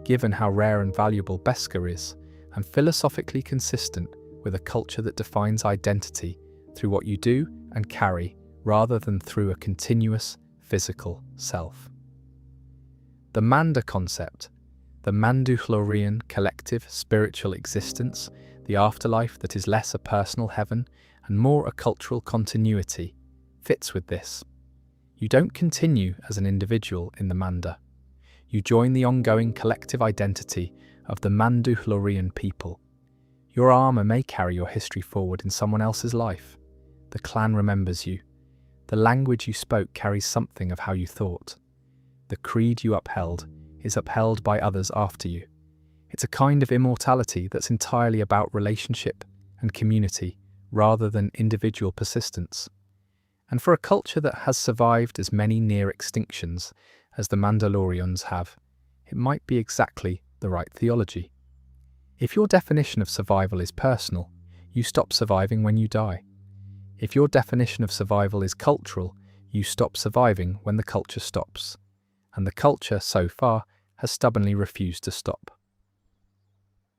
given how rare and valuable Beskar is, and philosophically consistent with a culture that defines identity through what you do and carry, rather than through a continuous physical self. The Manda concept, the Mandalorian collective spiritual existence, the afterlife that is less a personal heaven and more a cultural continuity, fits with this. You don't continue as an individual in the Manda. You join the ongoing collective identity of the Mandalorian people. Your armor may carry your history forward in someone else's life. The clan remembers you. The language you spoke carries something of how you thought. The creed you upheld is upheld by others after you. It's a kind of immortality that's entirely about relationship and community rather than individual persistence. And for a culture that has survived as many near extinctions as the Mandalorians have, it might be exactly the right theology. If your definition of survival is personal, you stop surviving when you die. If your definition of survival is cultural, you stop surviving when the culture stops. And the culture, so far, has stubbornly refused to stop.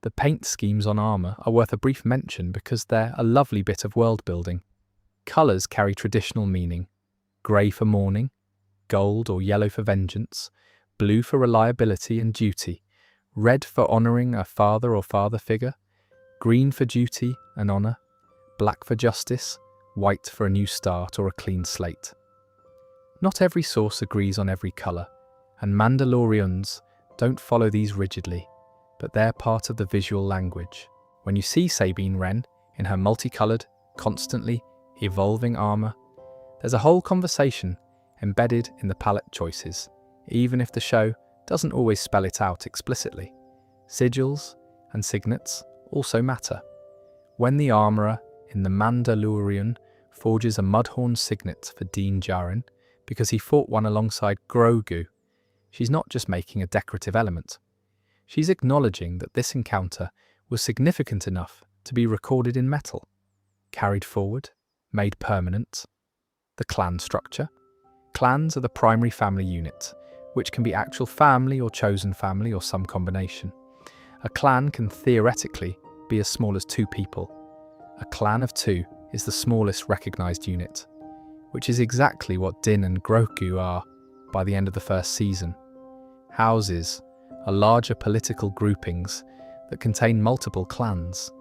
The paint schemes on armor are worth a brief mention because they're a lovely bit of world building. Colors carry traditional meaning: grey for mourning, gold or yellow for vengeance, blue for reliability and duty, red for honoring a father or father figure, green for duty and honor, black for justice, white for a new start or a clean slate. Not every source agrees on every color, and Mandalorians don't follow these rigidly, but they're part of the visual language. When you see Sabine Wren in her multicolored, constantly evolving armor, there's a whole conversation embedded in the palette choices, even if the show doesn't always spell it out explicitly. Sigils and signets also matter. When the armorer in The Mandalorian forges a Mudhorn signet for Din Djarin because he fought one alongside Grogu, she's not just making a decorative element. She's acknowledging that this encounter was significant enough to be recorded in metal, carried forward, made permanent. The clan structure. Clans are the primary family unit, which can be actual family or chosen family or some combination. A clan can theoretically be as small as 2 people. A clan of 2 is the smallest recognized unit, which is exactly what Din and Grogu are by the end of the first season. Houses are larger political groupings that contain multiple clans.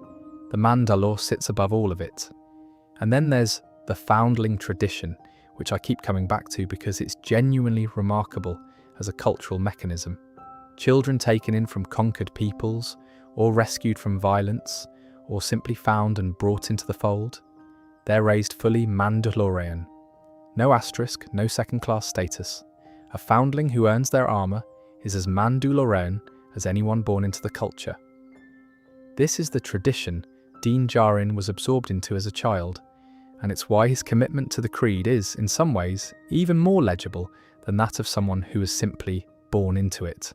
The Mandalore sits above all of it. And then there's the foundling tradition, which I keep coming back to because it's genuinely remarkable as a cultural mechanism. Children taken in from conquered peoples, or rescued from violence, or simply found and brought into the fold, they're raised fully Mandalorian. No asterisk, no second-class status. A foundling who earns their armor is as Mandalorian as anyone born into the culture. This is the tradition Din Djarin was absorbed into as a child, and it's why his commitment to the creed is, in some ways, even more legible than that of someone who was simply born into it.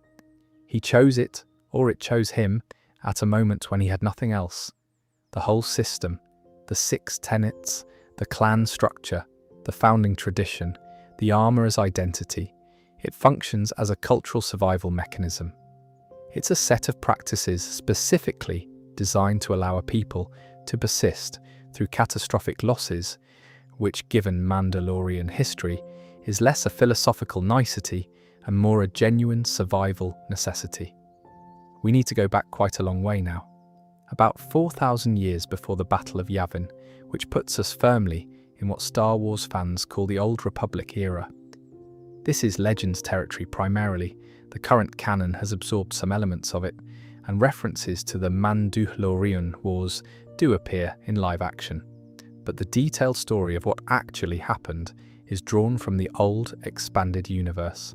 He chose it, or it chose him, at a moment when he had nothing else. The whole system, the 6 tenets, the clan structure, the founding tradition, the armor as identity, it functions as a cultural survival mechanism. It's a set of practices specifically designed to allow a people to persist through catastrophic losses, which, given Mandalorian history, is less a philosophical nicety and more a genuine survival necessity. We need to go back quite a long way now, about 4,000 years before the Battle of Yavin, which puts us firmly in what Star Wars fans call the Old Republic era. This is Legends territory primarily. The current canon has absorbed some elements of it, and references to the Mandalorian Wars do appear in live action. But the detailed story of what actually happened is drawn from the old, expanded universe,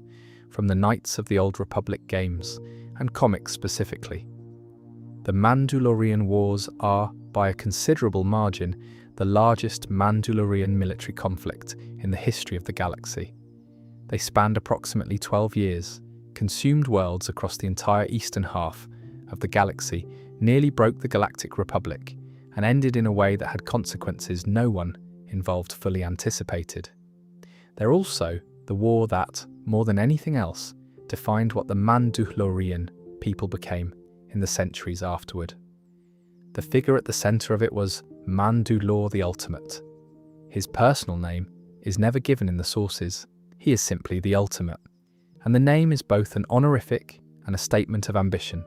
from the Knights of the Old Republic games, and comics specifically. The Mandalorian Wars are, by a considerable margin, the largest Mandalorian military conflict in the history of the galaxy. They spanned approximately 12 years, consumed worlds across the entire eastern half of the galaxy, nearly broke the Galactic Republic, and ended in a way that had consequences no one involved fully anticipated. They're also the war that, more than anything else, defined what the Mandalorian people became in the centuries afterward. The figure at the center of it was Mandalore the Ultimate. His personal name is never given in the sources. He is simply the Ultimate, and the name is both an honorific and a statement of ambition.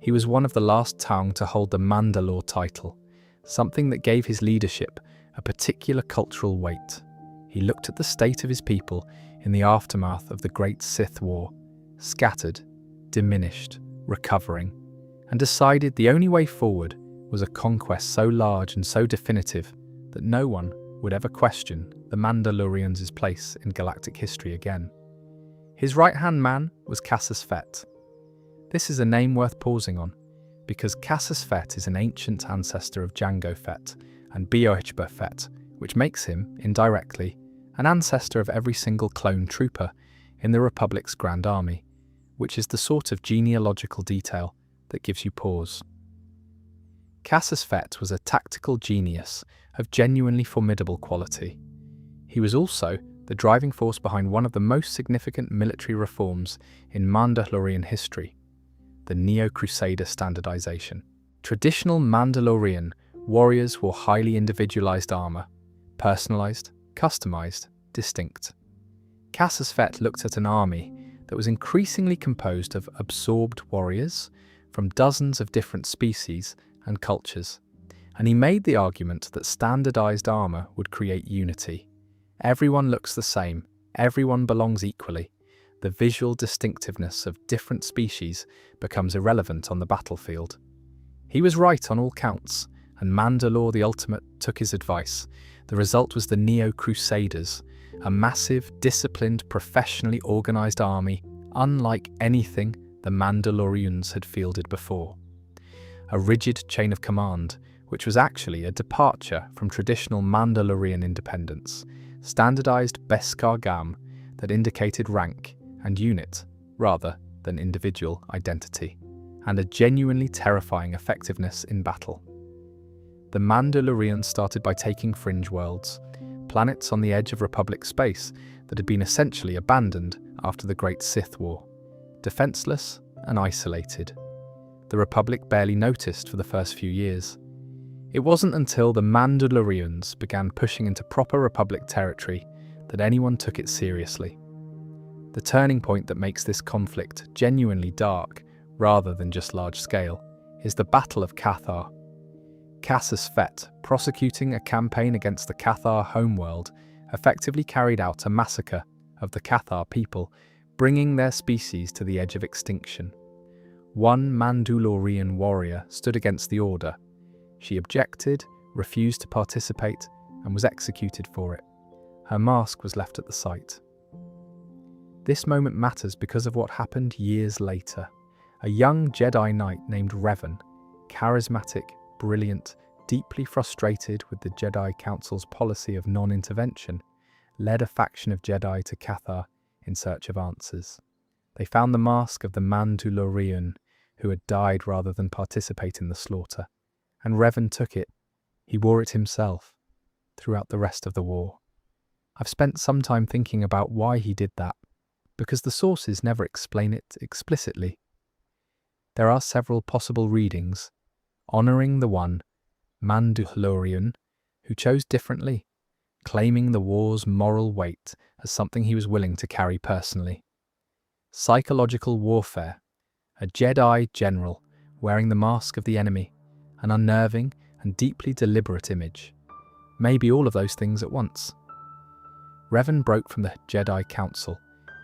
He was one of the last Taung to hold the Mandalore title, something that gave his leadership a particular cultural weight. He looked at the state of his people in the aftermath of the Great Sith War, scattered, diminished, recovering, and decided the only way forward was a conquest so large and so definitive that no one would ever question the Mandalorians' place in galactic history again. His right-hand man was Casus Fett. This is a name worth pausing on, because Casus Fett is an ancient ancestor of Jango Fett and Boba Fett, which makes him, indirectly, an ancestor of every single clone trooper in the Republic's Grand Army, which is the sort of genealogical detail that gives you pause. Casus Fett was a tactical genius of genuinely formidable quality. He was also the driving force behind one of the most significant military reforms in Mandalorian history, the Neo-Crusader standardization. Traditional Mandalorian warriors wore highly individualized armor, personalized, customized, distinct. Casus Fett looked at an army that was increasingly composed of absorbed warriors from dozens of different species and cultures, and he made the argument that standardized armor would create unity. Everyone looks the same, everyone belongs equally. The visual distinctiveness of different species becomes irrelevant on the battlefield. He was right on all counts, and Mandalore the Ultimate took his advice. The result was the Neo-Crusaders, a massive, disciplined, professionally organized army unlike anything the Mandalorians had fielded before. A rigid chain of command, which was actually a departure from traditional Mandalorian independence, standardized Beskar Gam that indicated rank and unit rather than individual identity, and a genuinely terrifying effectiveness in battle. The Mandalorians started by taking fringe worlds, planets on the edge of Republic space that had been essentially abandoned after the Great Sith War, defenseless and isolated. The Republic barely noticed for the first few years. It wasn't until the Mandalorians began pushing into proper Republic territory that anyone took it seriously. The turning point that makes this conflict genuinely dark rather than just large scale, is the Battle of Cathar. Casus Fet, prosecuting a campaign against the Cathar homeworld, effectively carried out a massacre of the Cathar people, bringing their species to the edge of extinction. One Mandalorian warrior stood against the order. She objected, refused to participate, and was executed for it. Her mask was left at the site. This moment matters because of what happened years later. A young Jedi Knight named Revan, charismatic, brilliant, deeply frustrated with the Jedi Council's policy of non-intervention, led a faction of Jedi to Cathar in search of answers. They found the mask of the Mandalorian, who had died rather than participate in the slaughter, and Revan took it. He wore it himself throughout the rest of the war. I've spent some time thinking about why he did that, because the sources never explain it explicitly. There are several possible readings, honouring the one Mandalorian who chose differently, claiming the war's moral weight as something he was willing to carry personally. Psychological warfare, a Jedi general wearing the mask of the enemy, an unnerving and deeply deliberate image. Maybe all of those things at once. Revan broke from the Jedi Council,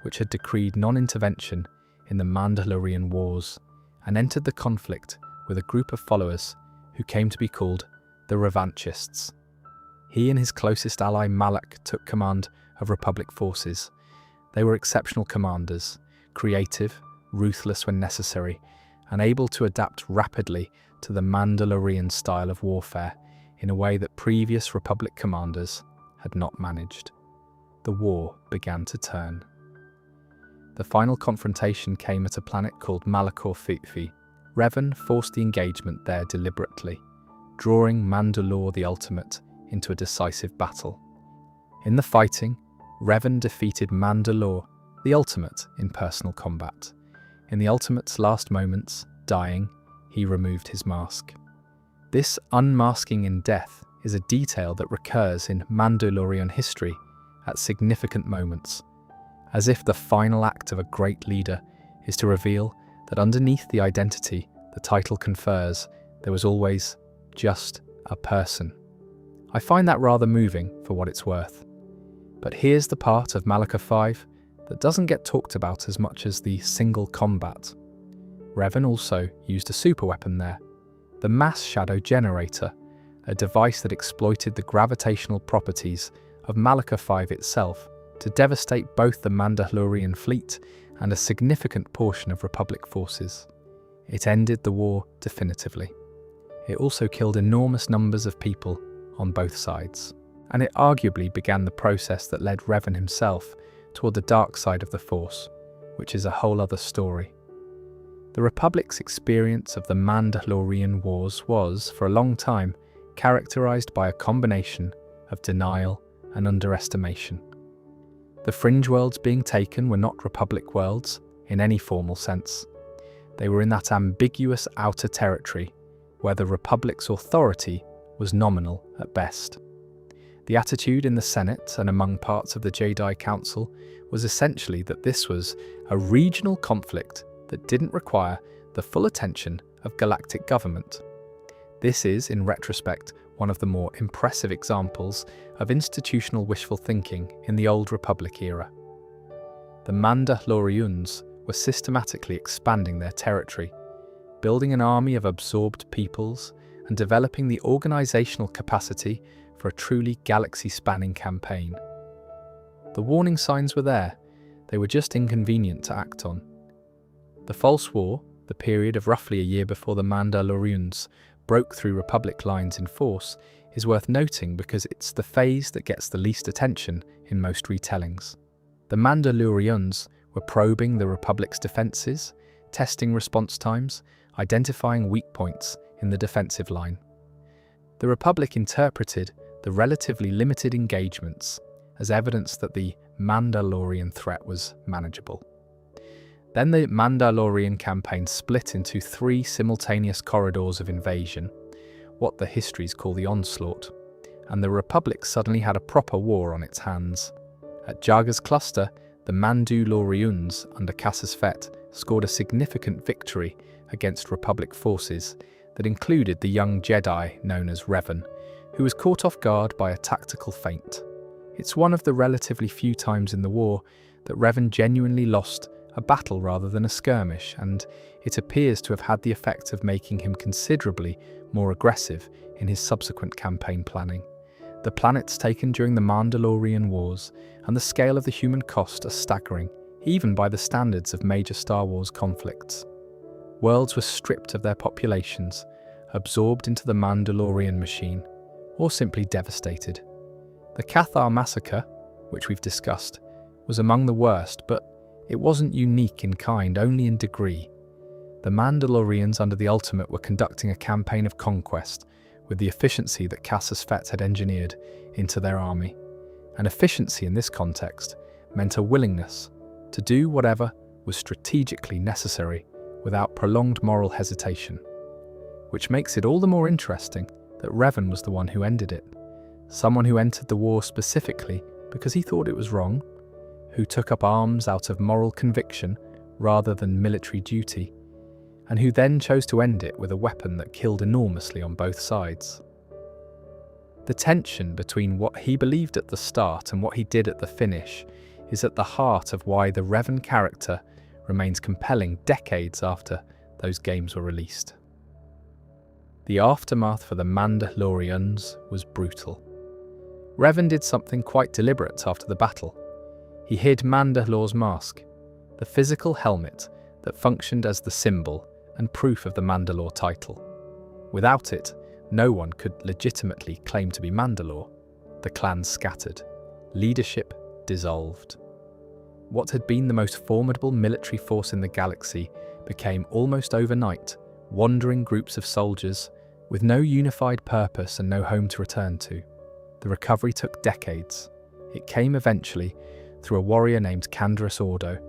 which had decreed non-intervention in the Mandalorian Wars, and entered the conflict with a group of followers who came to be called the Revanchists. He and his closest ally Malak took command of Republic forces. They were exceptional commanders, creative, ruthless when necessary, and able to adapt rapidly to the Mandalorian style of warfare in a way that previous Republic commanders had not managed. The war began to turn. The final confrontation came at a planet called Malachor Fifi. Revan forced the engagement there deliberately, drawing Mandalore the Ultimate into a decisive battle. In the fighting, Revan defeated Mandalore the Ultimate in personal combat. In the Ultimate's last moments, dying, he removed his mask. This unmasking in death is a detail that recurs in Mandalorian history at significant moments, as if the final act of a great leader is to reveal that underneath the identity the title confers, there was always just a person. I find that rather moving for what it's worth. But here's the part of Malachor 5 that doesn't get talked about as much as the single combat. Revan also used a superweapon there, the Mass Shadow Generator, a device that exploited the gravitational properties of Malachor 5 itself to devastate both the Mandalorian fleet and a significant portion of Republic forces. It ended the war definitively. It also killed enormous numbers of people on both sides, and it arguably began the process that led Revan himself toward the dark side of the Force, which is a whole other story. The Republic's experience of the Mandalorian Wars was, for a long time, characterized by a combination of denial and underestimation. The fringe worlds being taken were not Republic worlds in any formal sense. They were in that ambiguous outer territory where the Republic's authority was nominal at best. The attitude in the Senate and among parts of the Jedi Council was essentially that this was a regional conflict that didn't require the full attention of galactic government. This is, in retrospect, one of the more impressive examples of institutional wishful thinking in the Old Republic era. The Mandalorians were systematically expanding their territory, building an army of absorbed peoples and developing the organizational capacity for a truly galaxy-spanning campaign. The warning signs were there, they were just inconvenient to act on. The False War, the period of roughly a year before the Mandalorians broke through Republic lines in force, is worth noting because it's the phase that gets the least attention in most retellings. The Mandalorians were probing the Republic's defences, testing response times, identifying weak points in the defensive line. The Republic interpreted the relatively limited engagements as evidence that the Mandalorian threat was manageable. Then the Mandalorian campaign split into 3 simultaneous corridors of invasion, what the histories call the Onslaught, and the Republic suddenly had a proper war on its hands. At Jaga's cluster, the Mandalorians under Casus Fet scored a significant victory against Republic forces that included the young Jedi known as Revan, who was caught off guard by a tactical feint. It's one of the relatively few times in the war that Revan genuinely lost a battle rather than a skirmish, and it appears to have had the effect of making him considerably more aggressive in his subsequent campaign planning. The planets taken during the Mandalorian Wars and the scale of the human cost are staggering, even by the standards of major Star Wars conflicts. Worlds were stripped of their populations, absorbed into the Mandalorian machine, or simply devastated. The Cathar massacre, which we've discussed, was among the worst, but it wasn't unique in kind, only in degree. The Mandalorians under the Ultimate were conducting a campaign of conquest with the efficiency that Cassius Fett had engineered into their army. And efficiency in this context meant a willingness to do whatever was strategically necessary without prolonged moral hesitation. Which makes it all the more interesting that Revan was the one who ended it. Someone who entered the war specifically because he thought it was wrong, who took up arms out of moral conviction rather than military duty, and who then chose to end it with a weapon that killed enormously on both sides. The tension between what he believed at the start and what he did at the finish is at the heart of why the Revan character remains compelling decades after those games were released. The aftermath for the Mandalorians was brutal. Revan did something quite deliberate after the battle. He hid Mandalore's mask, the physical helmet that functioned as the symbol and proof of the Mandalore title. Without it, no one could legitimately claim to be Mandalore. The clans scattered. Leadership dissolved. What had been the most formidable military force in the galaxy became almost overnight wandering groups of soldiers with no unified purpose and no home to return to. The recovery took decades. It came eventually through a warrior named Canderous Ordo,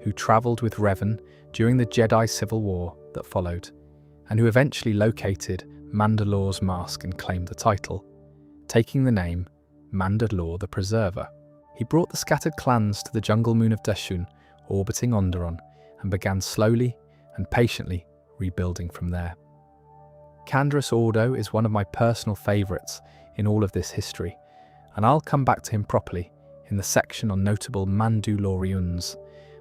who travelled with Revan during the Jedi Civil War that followed, and who eventually located Mandalore's mask and claimed the title, taking the name Mandalore the Preserver. He brought the scattered clans to the jungle moon of Dashun, orbiting Onderon, and began slowly and patiently rebuilding from there. Canderous Ordo is one of my personal favourites in all of this history, and I'll come back to him properly in the section on notable Mandalorians.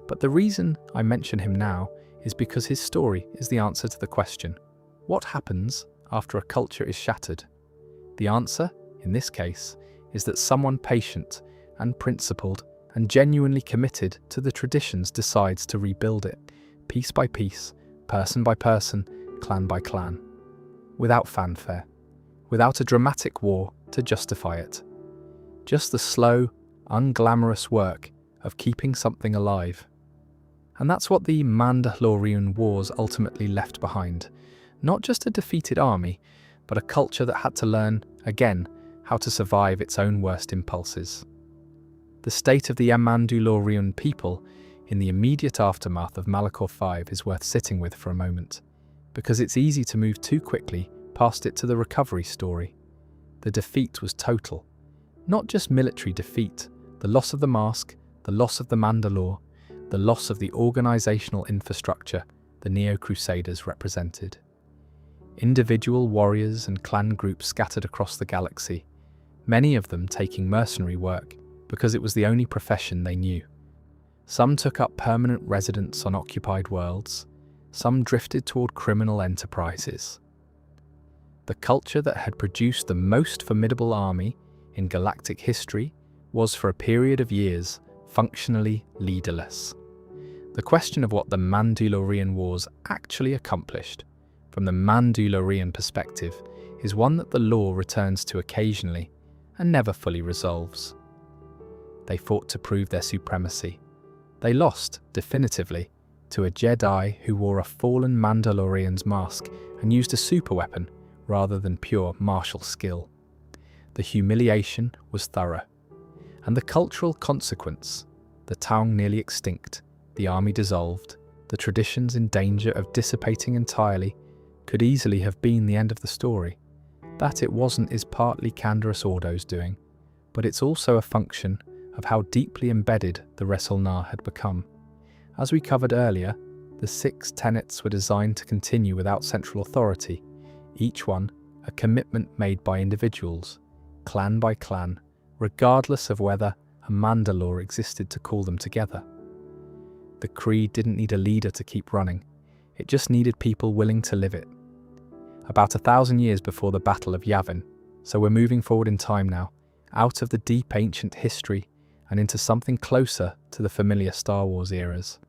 But the reason I mention him now is because his story is the answer to the question, what happens after a culture is shattered? The answer, in this case, is that someone patient and principled and genuinely committed to the traditions decides to rebuild it, piece by piece, person by person, clan by clan, without fanfare, without a dramatic war to justify it. Just the slow, unglamorous work of keeping something alive. And that's what the Mandalorian Wars ultimately left behind. Not just a defeated army, but a culture that had to learn, again, how to survive its own worst impulses. The state of the Mandalorian people in the immediate aftermath of Malachor V is worth sitting with for a moment, because it's easy to move too quickly past it to the recovery story. The defeat was total. Not just military defeat, the loss of the mask, the loss of the Mandalore, the loss of the organisational infrastructure the Neo-Crusaders represented. Individual warriors and clan groups scattered across the galaxy, many of them taking mercenary work because it was the only profession they knew. Some took up permanent residence on occupied worlds, some drifted toward criminal enterprises. The culture that had produced the most formidable army in galactic history was for a period of years functionally leaderless. The question of what the Mandalorian Wars actually accomplished, from the Mandalorian perspective, is one that the lore returns to occasionally and never fully resolves. They fought to prove their supremacy. They lost, definitively, to a Jedi who wore a fallen Mandalorian's mask and used a superweapon rather than pure martial skill. The humiliation was thorough. And the cultural consequence, the town nearly extinct, the army dissolved, the traditions in danger of dissipating entirely, could easily have been the end of the story. That it wasn't is partly Canderous Ordo's doing, but it's also a function of how deeply embedded the Wrestle-Nar had become. As we covered earlier, The 6 tenets were designed to continue without central authority, each one a commitment made by individuals, clan by clan, regardless of whether a Mandalore existed to call them together. The creed didn't need a leader to keep running, it just needed people willing to live it. About 1,000 years before the Battle of Yavin, so we're moving forward in time now, out of the deep ancient history and into something closer to the familiar Star Wars eras.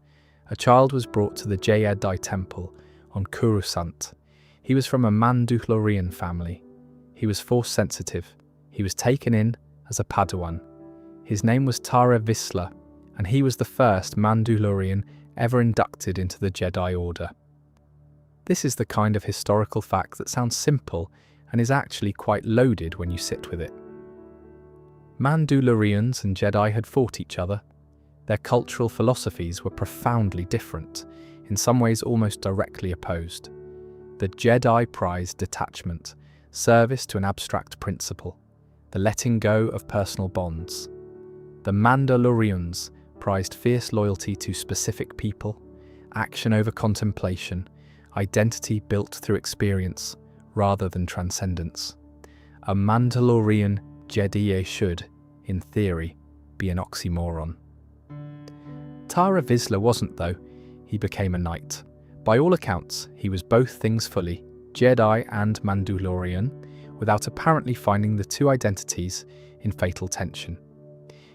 A child was brought to the Jedi Temple on Coruscant. He was from a Mandalorian family. He was Force-sensitive. He was taken in as a Padawan. His name was Tara Vizsla, and he was the first Mandalorian ever inducted into the Jedi Order. This is the kind of historical fact that sounds simple and is actually quite loaded when you sit with it. Mandalorians and Jedi had fought each other. Their cultural philosophies were profoundly different, in some ways almost directly opposed. The Jedi prized detachment, service to an abstract principle, the letting go of personal bonds. The Mandalorians prized fierce loyalty to specific people, action over contemplation, identity built through experience rather than transcendence. A Mandalorian Jedi should, in theory, be an oxymoron. Tara Vizsla wasn't, though. He became a knight. By all accounts, he was both things fully, Jedi and Mandalorian, without apparently finding the two identities in fatal tension.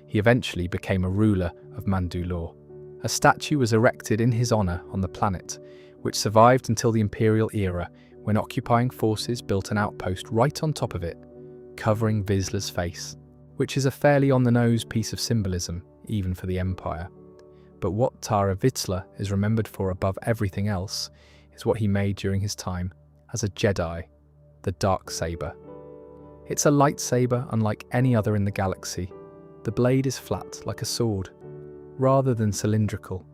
He eventually became a ruler of Mandalore. A statue was erected in his honor on the planet, which survived until the Imperial era, when occupying forces built an outpost right on top of it, covering Vizsla's face, which is a fairly on-the-nose piece of symbolism, even for the Empire. But what Tara Vizsla is remembered for above everything else is what he made during his time as a Jedi, the dark saber. It's a lightsaber unlike any other in the galaxy. The blade is flat like a sword. Rather than cylindrical,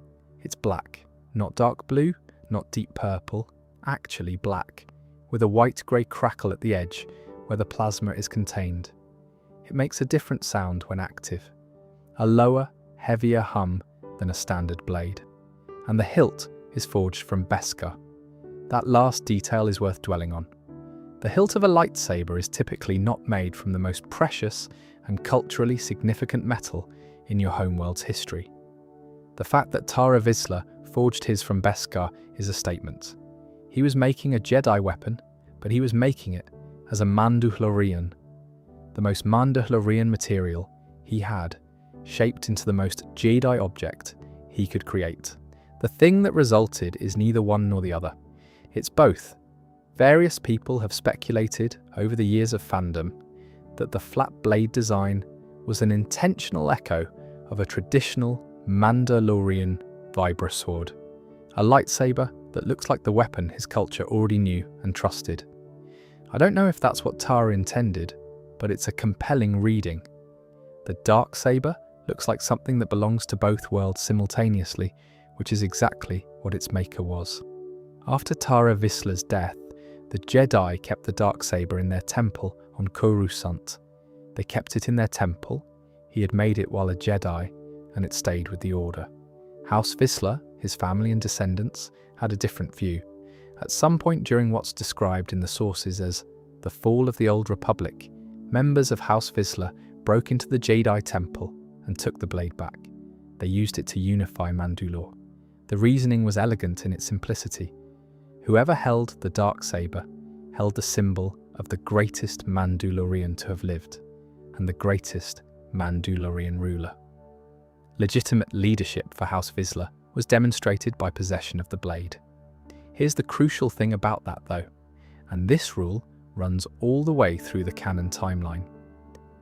it's black, not dark blue, not deep purple, actually black, with a white-grey crackle at the edge where the plasma is contained. It makes a different sound when active, a lower, heavier hum than a standard blade. And the hilt is forged from Beskar. That last detail is worth dwelling on. The hilt of a lightsaber is typically not made from the most precious and culturally significant metal in your homeworld's history. The fact that Tara Vizsla forged his from Beskar is a statement. He was making a Jedi weapon, but he was making it as a Mandalorian. The most Mandalorian material he had, shaped into the most Jedi object he could create. The thing that resulted is neither one nor the other. It's both. Various people have speculated over the years of fandom that the flat blade design was an intentional echo of a traditional Mandalorian vibrasword, a lightsaber that looks like the weapon his culture already knew and trusted. I don't know if that's what Tara intended, but it's a compelling reading. The dark saber looks like something that belongs to both worlds simultaneously, which is exactly what its maker was. After Tara Vizsla's death, the Jedi kept the dark saber in their temple on Coruscant. They kept it in their temple. He had made it while a Jedi, and it stayed with the Order. House Vizsla, his family and descendants, had a different view. At some point during what's described in the sources as the fall of the Old Republic, members of House Vizsla broke into the Jedi Temple and took the blade back. They used it to unify Mandalore. The reasoning was elegant in its simplicity. Whoever held the dark saber held the symbol of the greatest Mandalorian to have lived, and the greatest Mandalorian ruler. Legitimate leadership for House Vizsla was demonstrated by possession of the blade. Here's the crucial thing about that though, and this rule runs all the way through the canon timeline.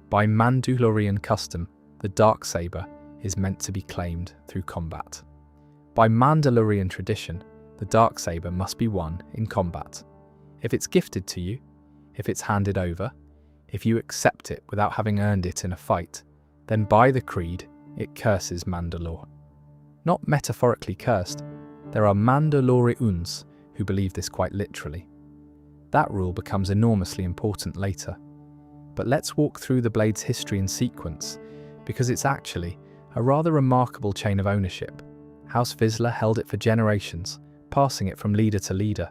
By Mandalorian custom, the darksaber is meant to be claimed through combat. By Mandalorian tradition, the darksaber must be won in combat. If it's gifted to you, if it's handed over, if you accept it without having earned it in a fight, then by the creed, it curses Mandalore. Not metaphorically cursed, there are Mandalorians who believe this quite literally. That rule becomes enormously important later. But let's walk through the blade's history in sequence, because it's actually a rather remarkable chain of ownership, House Vizsla held it for generations, passing it from leader to leader.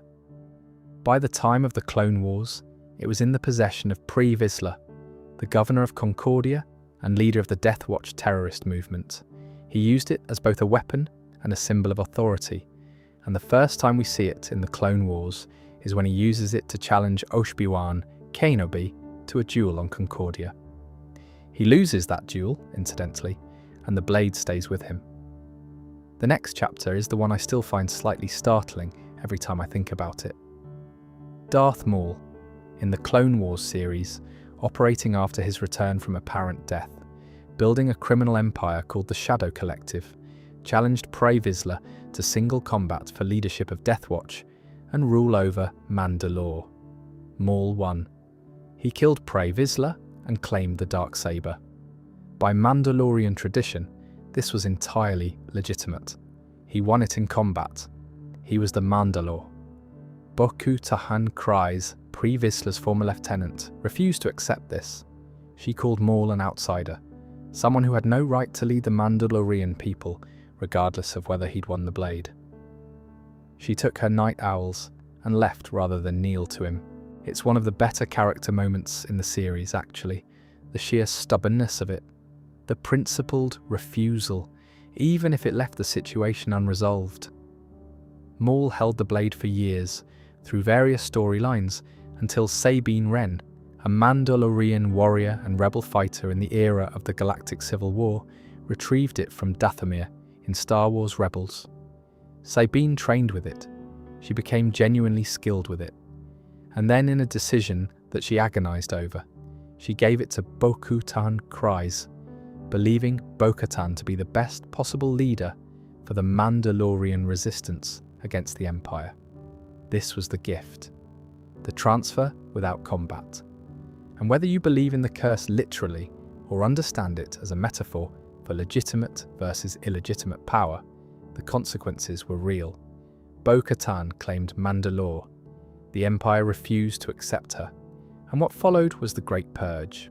By the time of the Clone Wars, it was in the possession of Pre Vizsla, the governor of Concordia and leader of the Death Watch terrorist movement. He used it as both a weapon and a symbol of authority, and the first time we see it in the Clone Wars is when he uses it to challenge Obi-Wan Kenobi to a duel on Concordia. He loses that duel, incidentally, and the blade stays with him. The next chapter is the one I still find slightly startling every time I think about it. Darth Maul, in the Clone Wars series, operating after his return from apparent death, building a criminal empire called the Shadow Collective, challenged Pre Vizsla to single combat for leadership of Death Watch and rule over Mandalore. Maul won. He killed Pre Vizsla and claimed the Darksaber. By Mandalorian tradition, this was entirely legitimate. He won it in combat. He was the Mandalore. Bo-Katan Kryze, Pre Vizsla's former lieutenant, refused to accept this. She called Maul an outsider, someone who had no right to lead the Mandalorian people, regardless of whether he'd won the blade. She took her night owls and left rather than kneel to him. It's one of the better character moments in the series, actually. The sheer stubbornness of it. The principled refusal, even if it left the situation unresolved. Maul held the blade for years, through various storylines, until Sabine Wren, a Mandalorian warrior and rebel fighter in the era of the Galactic Civil War, retrieved it from Dathomir in Star Wars Rebels. Sabine trained with it. She became genuinely skilled with it. And then, in a decision that she agonized over, she gave it to Bo-Katan Kryze, believing Bo-Katan to be the best possible leader for the Mandalorian resistance against the Empire. This was the gift. The transfer without combat. And whether you believe in the curse literally or understand it as a metaphor for legitimate versus illegitimate power, the consequences were real. Bo-Katan claimed Mandalore. The Empire refused to accept her, and what followed was the Great Purge.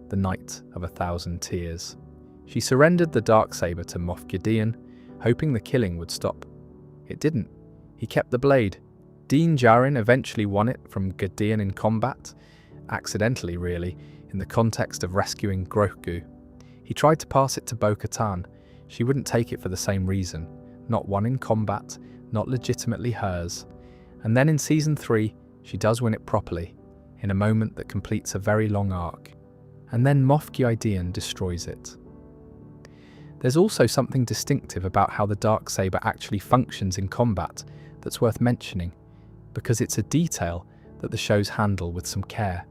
The Night of 1,000 Tears. She surrendered the Darksaber to Moff Gideon, hoping the killing would stop. It didn't. He kept the blade. Din Djarin eventually won it from Gideon in combat, accidentally really, in the context of rescuing Grogu. He tried to pass it to Bo-Katan. She wouldn't take it for the same reason. Not won in combat, not legitimately hers. And then in Season 3, she does win it properly, in a moment that completes a very long arc. And then Moff Gideon destroys it. There's also something distinctive about how the Darksaber actually functions in combat that's worth mentioning, because it's a detail that the shows handle with some care.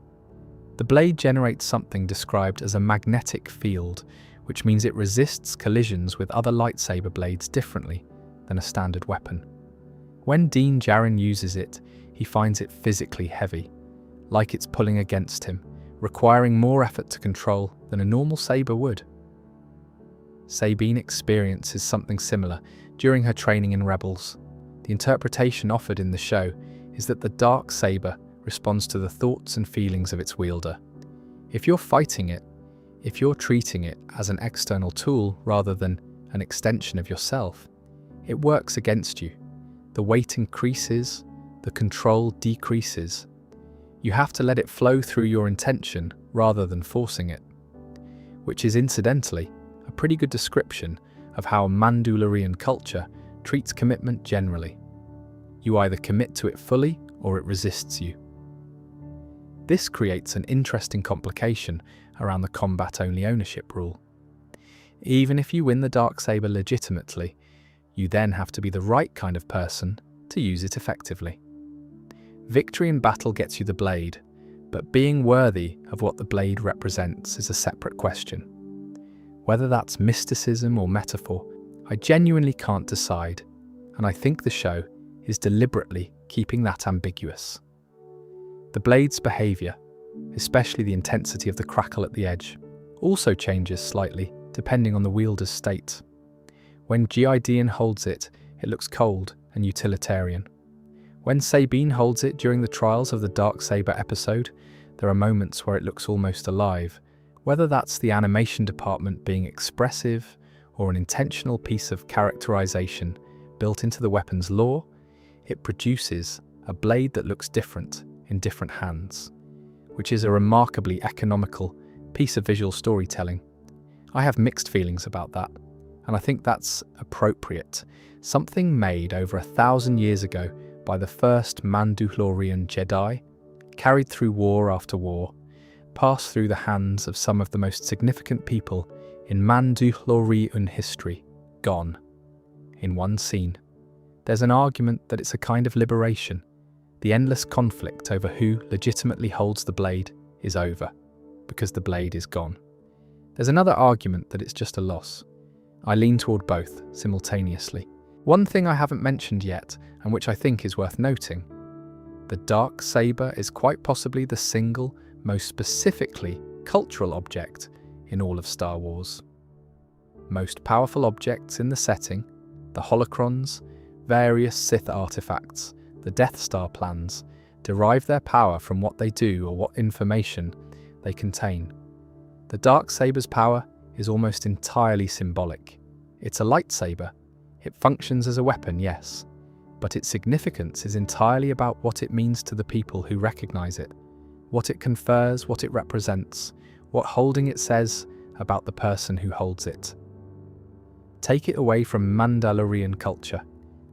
The blade generates something described as a magnetic field, which means it resists collisions with other lightsaber blades differently than a standard weapon. When Din Djarin uses it, he finds it physically heavy, like it's pulling against him, requiring more effort to control than a normal saber would. Sabine experiences something similar during her training in Rebels. The interpretation offered in the show is that the Darksaber responds to the thoughts and feelings of its wielder. If you're fighting it, if you're treating it as an external tool rather than an extension of yourself, it works against you. The weight increases, the control decreases. You have to let it flow through your intention rather than forcing it, which is incidentally a pretty good description of how Mandalorian culture treats commitment generally. You either commit to it fully or it resists you. This creates an interesting complication around the combat-only ownership rule. Even if you win the Darksaber legitimately, you then have to be the right kind of person to use it effectively. Victory in battle gets you the blade, but being worthy of what the blade represents is a separate question. Whether that's mysticism or metaphor, I genuinely can't decide, and I think the show is deliberately keeping that ambiguous. The blade's behaviour, especially the intensity of the crackle at the edge, also changes slightly depending on the wielder's state. When Gideon holds it, it looks cold and utilitarian. When Sabine holds it during the trials of the Darksaber episode, there are moments where it looks almost alive, whether that's the animation department being expressive or an intentional piece of characterization built into the weapon's lore, it produces a blade that looks different in different hands, which is a remarkably economical piece of visual storytelling. I have mixed feelings about that, and I think that's appropriate. Something made over 1,000 years ago by the first Mandalorian Jedi, carried through war after war, passed through the hands of some of the most significant people in Mandalorian history, gone in one scene. There's an argument that it's a kind of liberation. The endless conflict over who legitimately holds the blade is over, because the blade is gone. There's another argument that it's just a loss. I lean toward both simultaneously. One thing I haven't mentioned yet, and which I think is worth noting, the dark saber is quite possibly the single, most specifically cultural object in all of Star Wars. Most powerful objects in the setting, the holocrons, various Sith artifacts, the Death Star plans, derive their power from what they do or what information they contain. The dark saber's power is almost entirely symbolic. It's a lightsaber. It functions as a weapon, yes, but its significance is entirely about what it means to the people who recognize it, what it confers, what it represents, what holding it says about the person who holds it. Take it away from Mandalorian culture,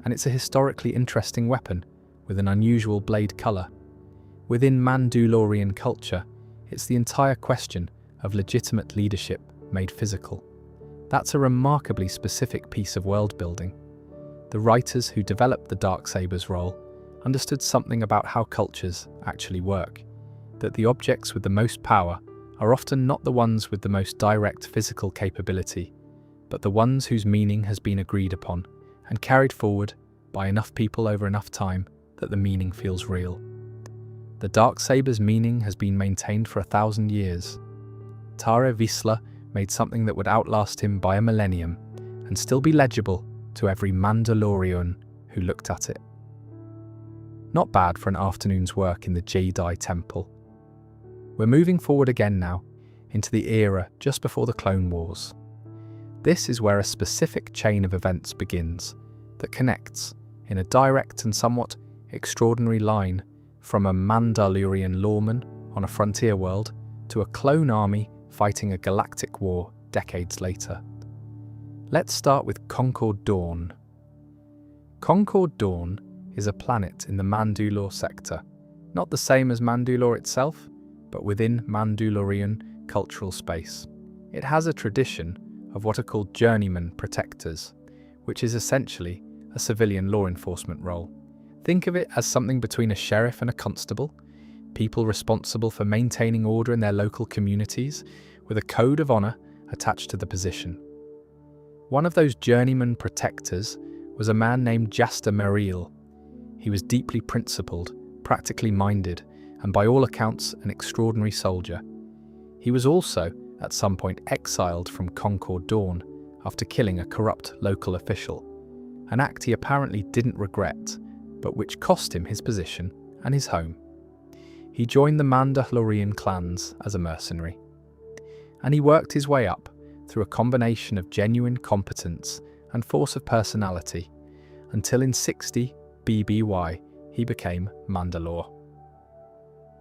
and it's a historically interesting weapon with an unusual blade color. Within Mandalorian culture, it's the entire question of legitimate leadership made physical. That's a remarkably specific piece of world building. The writers who developed the Darksaber's role understood something about how cultures actually work, that the objects with the most power are often not the ones with the most direct physical capability, but the ones whose meaning has been agreed upon and carried forward by enough people over enough time that the meaning feels real. The Darksaber's meaning has been maintained for 1,000 years. Tare Visla made something that would outlast him by a millennium and still be legible to every Mandalorian who looked at it. Not bad for an afternoon's work in the Jedi Temple. We're moving forward again now, into the era just before the Clone Wars. This is where a specific chain of events begins that connects, in a direct and somewhat extraordinary line, from a Mandalorian lawman on a frontier world to a clone army fighting a galactic war decades later. Let's start with Concord Dawn. Concord Dawn is a planet in the Mandalore sector, not the same as Mandalore itself, but within Mandalorian cultural space. It has a tradition of what are called journeyman protectors, which is essentially a civilian law enforcement role. Think of it as something between a sheriff and a constable, people responsible for maintaining order in their local communities, with a code of honor attached to the position. One of those journeyman protectors was a man named Jaster Merriel. He was deeply principled, practically minded, and by all accounts an extraordinary soldier. He was also, at some point, exiled from Concord Dawn after killing a corrupt local official, an act he apparently didn't regret, but which cost him his position and his home. He joined the Mandalorian clans as a mercenary, and he worked his way up through a combination of genuine competence and force of personality, until in 60 BBY he became Mandalore.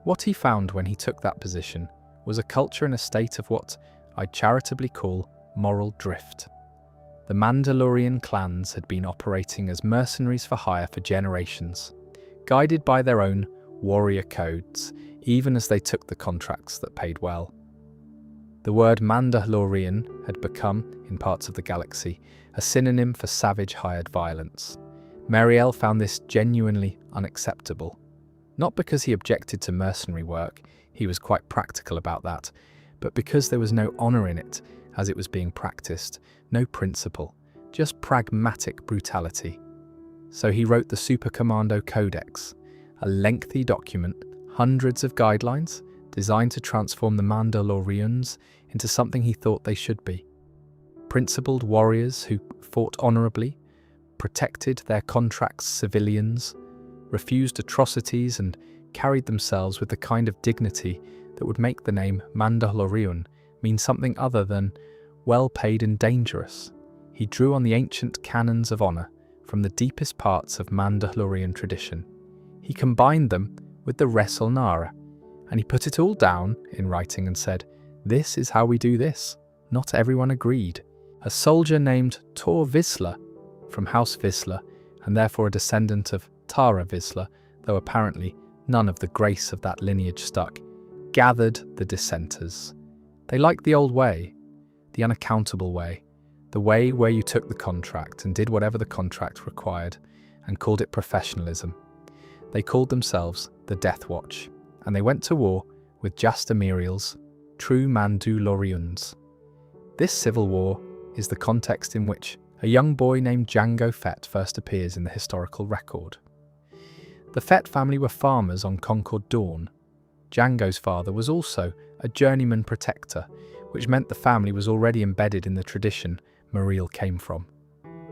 What he found when he took that position was a culture in a state of what I'd charitably call moral drift. The Mandalorian clans had been operating as mercenaries for hire for generations, guided by their own warrior codes, even as they took the contracts that paid well. The word Mandalorian had become, in parts of the galaxy, a synonym for savage hired violence. Merriel found this genuinely unacceptable. Not because he objected to mercenary work, he was quite practical about that, but because there was no honor in it as it was being practiced, no principle, just pragmatic brutality. So he wrote the Super Commando Codex, a lengthy document, hundreds of guidelines, designed to transform the Mandalorians into something he thought they should be. Principled warriors who fought honorably, protected their contracts' civilians, refused atrocities and carried themselves with the kind of dignity that would make the name Mandalorian mean something other than well-paid and dangerous. He drew on the ancient canons of honor from the deepest parts of Mandalorian tradition. He combined them with the res ulnara, and he put it all down in writing and said, "This is how we do this." Not everyone agreed. A soldier named Tor Vizsla from House Vizsla, and therefore a descendant of Tara Vizsla, though apparently none of the grace of that lineage stuck, gathered the dissenters. They liked the old way, the unaccountable way, the way where you took the contract and did whatever the contract required and called it professionalism. They called themselves the Death Watch, and they went to war with Jasta Miriel's true Mandalorians. This civil war is the context in which a young boy named Jango Fett first appears in the historical record. The Fett family were farmers on Concord Dawn. Jango's father was also a journeyman protector, which meant the family was already embedded in the tradition Miriel came from.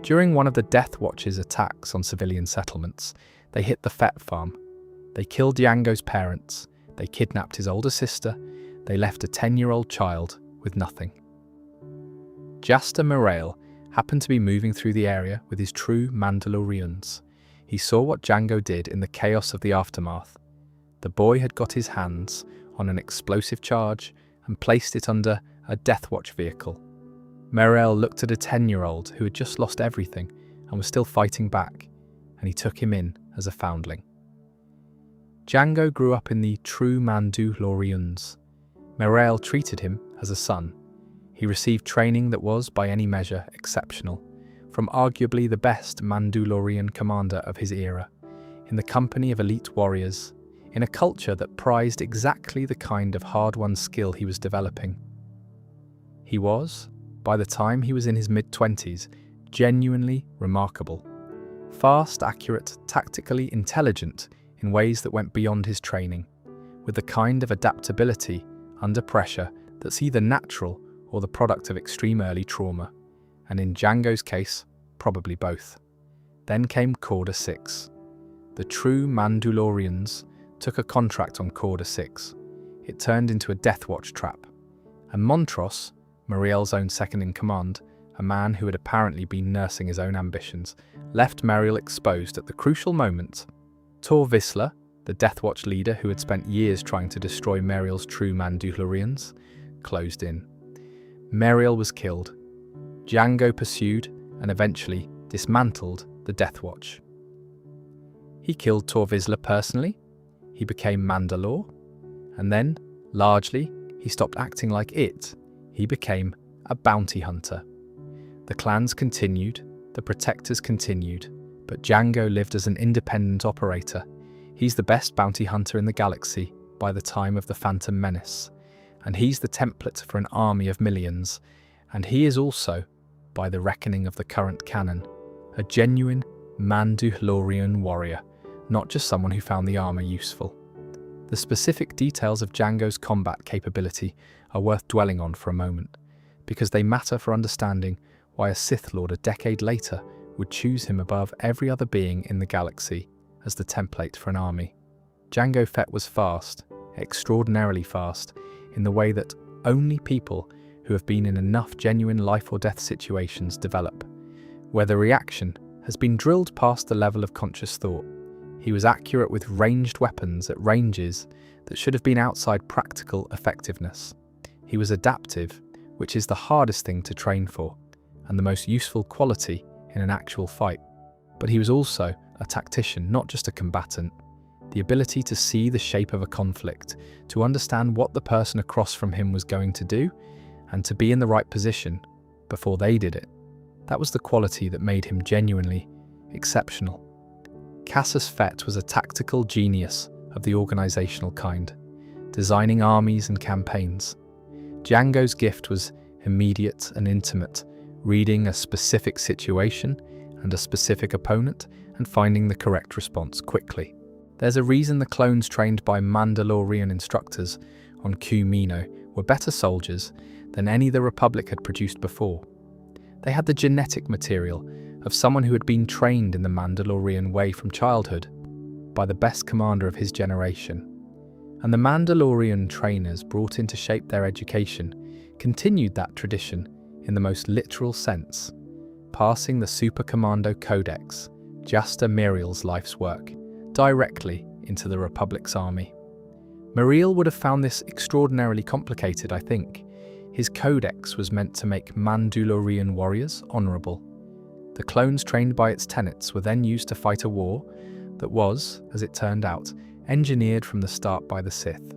During one of the Death Watch's attacks on civilian settlements, they hit the Fett farm. They killed Jango's parents, they kidnapped his older sister, they left a 10-year-old child with nothing. Jasta Miriel happened to be moving through the area with his true Mandalorians. He saw what Jango did in the chaos of the aftermath. The boy had got his hands on an explosive charge and placed it under a Death Watch vehicle. Miriel looked at a 10-year-old who had just lost everything and was still fighting back, and he took him in as a foundling. Jango grew up in the true Mandalorians. Miriel treated him as a son. He received training that was, by any measure, exceptional, from arguably the best Mandalorian commander of his era, in the company of elite warriors, in a culture that prized exactly the kind of hard-won skill he was developing. He was, by the time he was in his mid-20s, genuinely remarkable. Fast, accurate, tactically intelligent in ways that went beyond his training, with the kind of adaptability under pressure that's either natural or the product of extreme early trauma, and in Jango's case, probably both. Then came Corda 6. The true Mandalorians took a contract on Corda 6. It turned into a Death Watch trap. And Montrose, Miriel's own second-in-command, a man who had apparently been nursing his own ambitions, left Miriel exposed at the crucial moment. Tor Vizsla, the Death Watch leader who had spent years trying to destroy Miriel's true Mandalorians, closed in. Miriel was killed. Jango pursued and eventually dismantled the Death Watch. He killed Tor Vizsla personally, he became Mandalore, and then, largely, he stopped acting like it. He became a bounty hunter. The clans continued, the protectors continued, but Jango lived as an independent operator. He's the best bounty hunter in the galaxy by the time of the Phantom Menace, and he's the template for an army of millions, and he is also, by the reckoning of the current canon, a genuine Mandalorian warrior, not just someone who found the armor useful. The specific details of Jango's combat capability are worth dwelling on for a moment, because they matter for understanding why a Sith Lord a decade later would choose him above every other being in the galaxy as the template for an army. Jango Fett was fast, extraordinarily fast, in the way that only people who have been in enough genuine life or death situations develop, where the reaction has been drilled past the level of conscious thought. He was accurate with ranged weapons at ranges that should have been outside practical effectiveness. He was adaptive, which is the hardest thing to train for, and the most useful quality in an actual fight. But he was also a tactician, not just a combatant. The ability to see the shape of a conflict, to understand what the person across from him was going to do, and to be in the right position before they did it. That was the quality that made him genuinely exceptional. Cassius Fett was a tactical genius of the organizational kind, designing armies and campaigns. Jango's gift was immediate and intimate, reading a specific situation and a specific opponent and finding the correct response quickly. There's a reason the clones trained by Mandalorian instructors on Kumino were better soldiers than any the Republic had produced before. They had the genetic material of someone who had been trained in the Mandalorian way from childhood by the best commander of his generation. And the Mandalorian trainers brought in to shape their education continued that tradition in the most literal sense. passing the Super Commando Codex, Jasta Miriel's life's work, directly into the Republic's army. Miriel would have found this extraordinarily complicated, I think. His codex was meant to make Mandalorian warriors honourable. The clones trained by its tenets were then used to fight a war that was, as it turned out, engineered from the start by the Sith.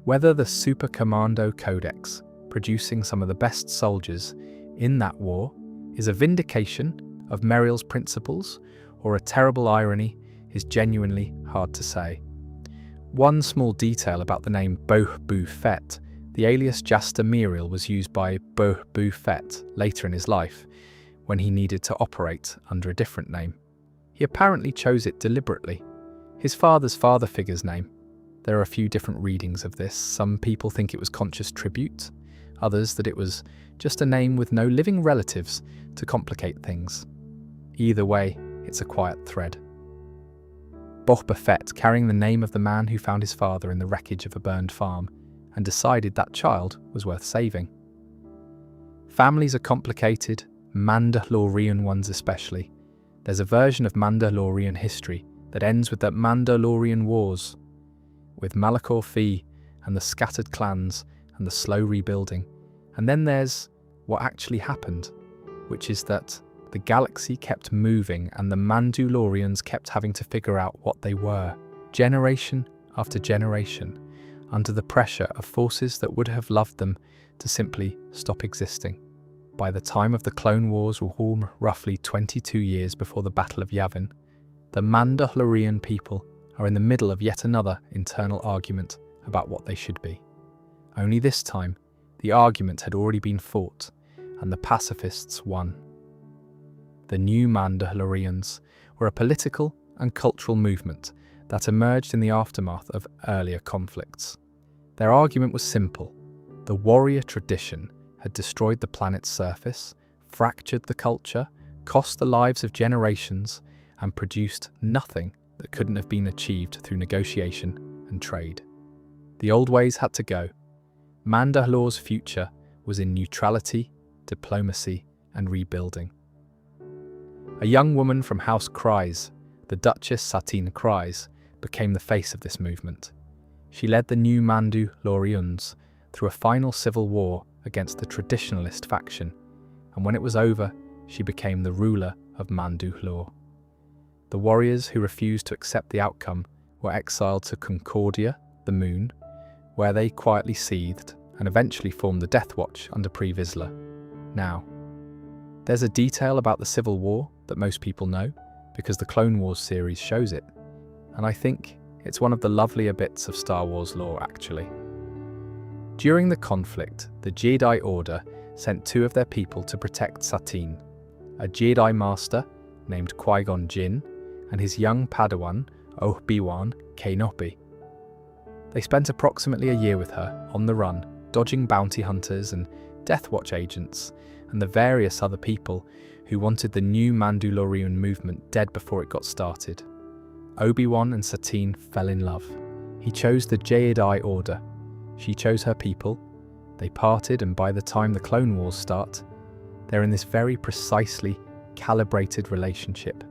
Whether the Super Commando Codex, producing some of the best soldiers in that war, is a vindication of Miriel's principles or a terrible irony is genuinely hard to say. One small detail about the name Boh-Bu Fett: the alias Jasta Miriel was used by Boh-Bu Fett later in his life, when he needed to operate under a different name. He apparently chose it deliberately. His father's father figure's name. There are a few different readings of this. Some people think it was conscious tribute, others that it was just a name with no living relatives to complicate things. Either way, it's a quiet thread. Boba Fett carrying the name of the man who found his father in the wreckage of a burned farm and decided that child was worth saving. Families are complicated, Mandalorian ones especially. There's a version of Mandalorian history that ends with the Mandalorian Wars, with Malachor Fee and the scattered clans and the slow rebuilding. And then there's what actually happened, which is that the galaxy kept moving and the Mandalorians kept having to figure out what they were, generation after generation, under the pressure of forces that would have loved them to simply stop existing. By the time of the Clone Wars, roughly 22 years before the Battle of Yavin, the Mandalorian people are in the middle of yet another internal argument about what they should be. Only this time, the argument had already been fought, and the pacifists won. The new Mandalorians were a political and cultural movement that emerged in the aftermath of earlier conflicts. Their argument was simple. The warrior tradition had destroyed the planet's surface, fractured the culture, cost the lives of generations, and produced nothing that couldn't have been achieved through negotiation and trade. The old ways had to go. Mandalor's future was in neutrality, diplomacy, and rebuilding. A young woman from House Kryze, the Duchess Satine Kryze, became the face of this movement. She led the new Mandalorians through a final civil war against the traditionalist faction, and when it was over, she became the ruler of Mandalore. The warriors who refused to accept the outcome were exiled to Concordia, the moon, where they quietly seethed and eventually formed the Death Watch under Pre Vizsla. Now, there's a detail about the Civil War that most people know, because the Clone Wars series shows it, and I think it's one of the lovelier bits of Star Wars lore, actually. During the conflict, the Jedi Order sent two of their people to protect Satine, a Jedi Master named Qui-Gon Jinn and his young Padawan, Obi-Wan Kenobi. They spent approximately a year with her, on the run, dodging bounty hunters and Death Watch agents, and the various other people who wanted the new Mandalorian movement dead before it got started. Obi-Wan and Satine fell in love. He chose the Jedi Order. She chose her people. They parted, and by the time the Clone Wars start, they're in this very precisely calibrated relationship,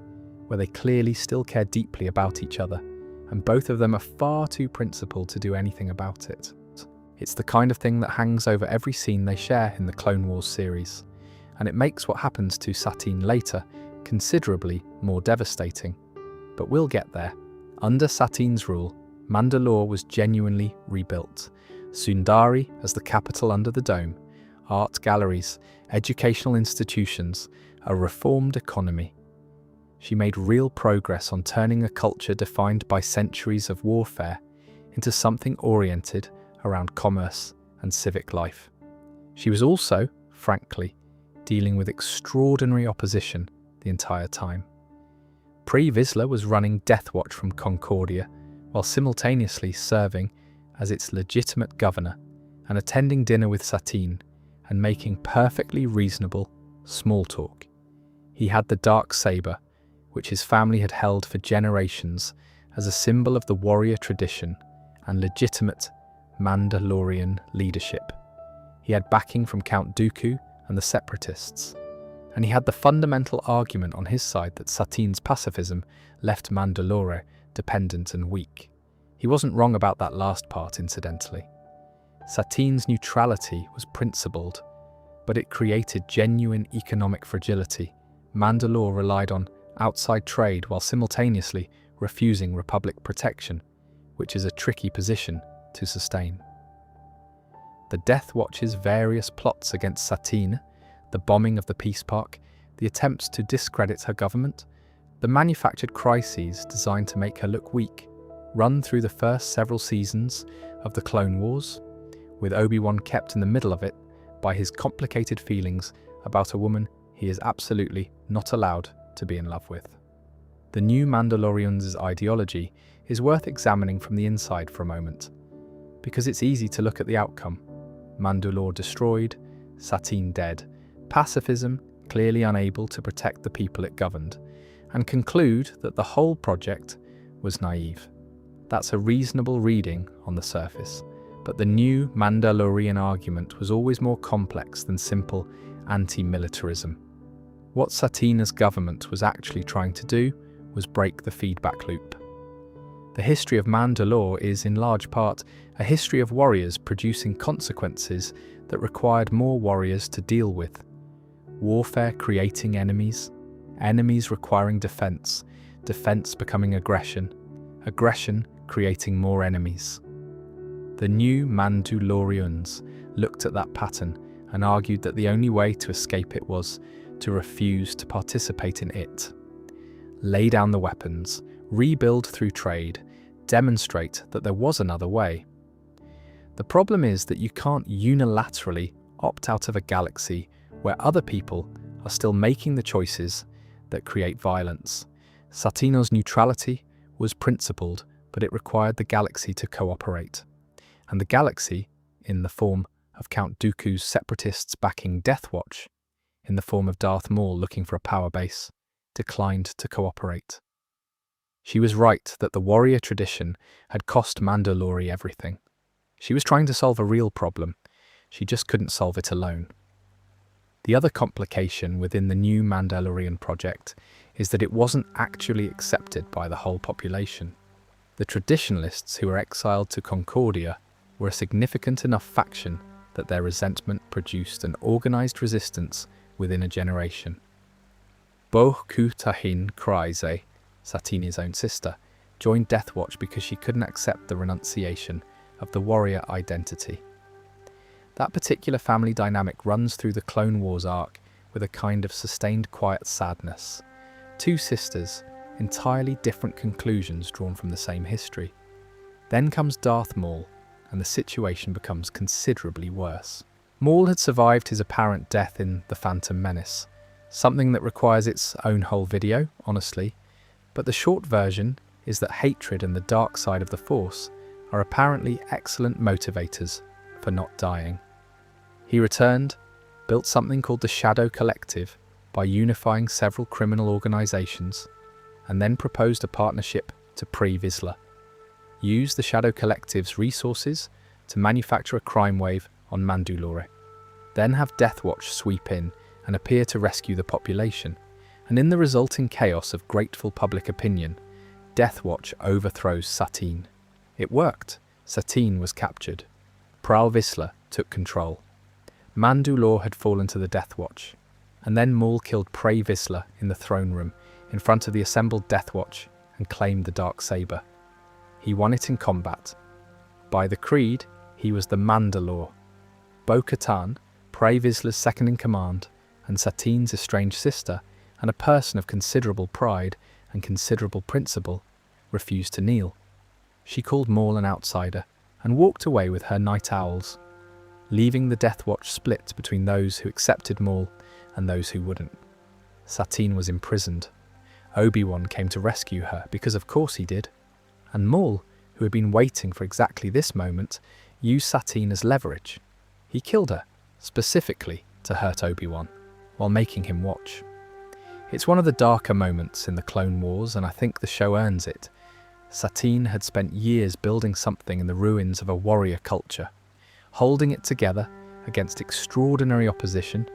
where they clearly still care deeply about each other, and both of them are far too principled to do anything about it. It's the kind of thing that hangs over every scene they share in the Clone Wars series, and it makes what happens to Satine later considerably more devastating. But we'll get there. Under Satine's rule, Mandalore was genuinely rebuilt. Sundari as the capital under the dome, art galleries, educational institutions, a reformed economy. She made real progress on turning a culture defined by centuries of warfare into something oriented around commerce and civic life. She was also, frankly, dealing with extraordinary opposition the entire time. Pre Vizsla was running Death Watch from Concordia, while simultaneously serving as its legitimate governor and attending dinner with Satine and making perfectly reasonable small talk. He had the dark saber, which his family had held for generations as a symbol of the warrior tradition and legitimate Mandalorian leadership. He had backing from Count Dooku and the Separatists, And he had the fundamental argument on his side that Satine's pacifism left Mandalore dependent and weak. He wasn't wrong about that last part, incidentally. Satine's neutrality was principled, but it created genuine economic fragility. Mandalore relied on outside trade while simultaneously refusing Republic protection, which is a tricky position to sustain. The Death Watch's various plots against Satine, the bombing of the Peace Park, the attempts to discredit her government, the manufactured crises designed to make her look weak, run through the first several seasons of the Clone Wars, with Obi-Wan kept in the middle of it by his complicated feelings about a woman he is absolutely not allowed to be in love with. The new Mandalorian's ideology is worth examining from the inside for a moment, because it's easy to look at the outcome. Mandalore destroyed, Satine dead, pacifism clearly unable to protect the people it governed, and conclude that the whole project was naive. That's a reasonable reading on the surface, but the new Mandalorian argument was always more complex than simple anti-militarism. What Satine's government was actually trying to do was break the feedback loop. The history of Mandalore is, in large part, a history of warriors producing consequences that required more warriors to deal with. Warfare creating enemies, enemies requiring defense, defense becoming aggression, aggression creating more enemies. The new Mandalorians looked at that pattern and argued that the only way to escape it was to refuse to participate in it. Lay down the weapons, rebuild through trade, demonstrate that there was another way. The problem is that you can't unilaterally opt out of a galaxy where other people are still making the choices that create violence. Satine's neutrality was principled, but it required the galaxy to cooperate. And the galaxy, in the form of Count Dooku's separatists backing Death Watch, in the form of Darth Maul looking for a power base, declined to cooperate. She was right that the warrior tradition had cost Mandalore everything. She was trying to solve a real problem. She just couldn't solve it alone. The other complication within the new Mandalorian project is that it wasn't actually accepted by the whole population. The traditionalists who were exiled to Concordia were a significant enough faction that their resentment produced an organized resistance within a generation. Bo-Katahin Kryze, Satine's own sister, joined Death Watch because she couldn't accept the renunciation of the warrior identity. That particular family dynamic runs through the Clone Wars arc with a kind of sustained quiet sadness. Two sisters, entirely different conclusions drawn from the same history. Then comes Darth Maul, and the situation becomes considerably worse. Maul had survived his apparent death in The Phantom Menace, something that requires its own whole video, honestly, but the short version is that hatred and the dark side of the Force are apparently excellent motivators for not dying. He returned, built something called the Shadow Collective by unifying several criminal organizations, and then proposed a partnership to Pre Vizsla. Use the Shadow Collective's resources to manufacture a crime wave on Mandalore. Then have Death Watch sweep in and appear to rescue the population, and in the resulting chaos of grateful public opinion, Death Watch overthrows Satine. It worked. Satine was captured. Pre Vizsla took control. Mandalore had fallen to the Death Watch, and then Maul killed Pre Vizsla in the throne room in front of the assembled Death Watch and claimed the Darksaber. He won it in combat. By the creed, he was the Mandalore. Bo-Katan, Pre Vizsla's second-in-command, and Satine's estranged sister, and a person of considerable pride and considerable principle, refused to kneel. She called Maul an outsider and walked away with her night owls, leaving the Death Watch split between those who accepted Maul and those who wouldn't. Satine was imprisoned. Obi-Wan came to rescue her, because of course he did. And Maul, who had been waiting for exactly this moment, used Satine as leverage. He killed her, specifically to hurt Obi-Wan, while making him watch. It's one of the darker moments in the Clone Wars, and I think the show earns it. Satine had spent years building something in the ruins of a warrior culture, holding it together against extraordinary opposition,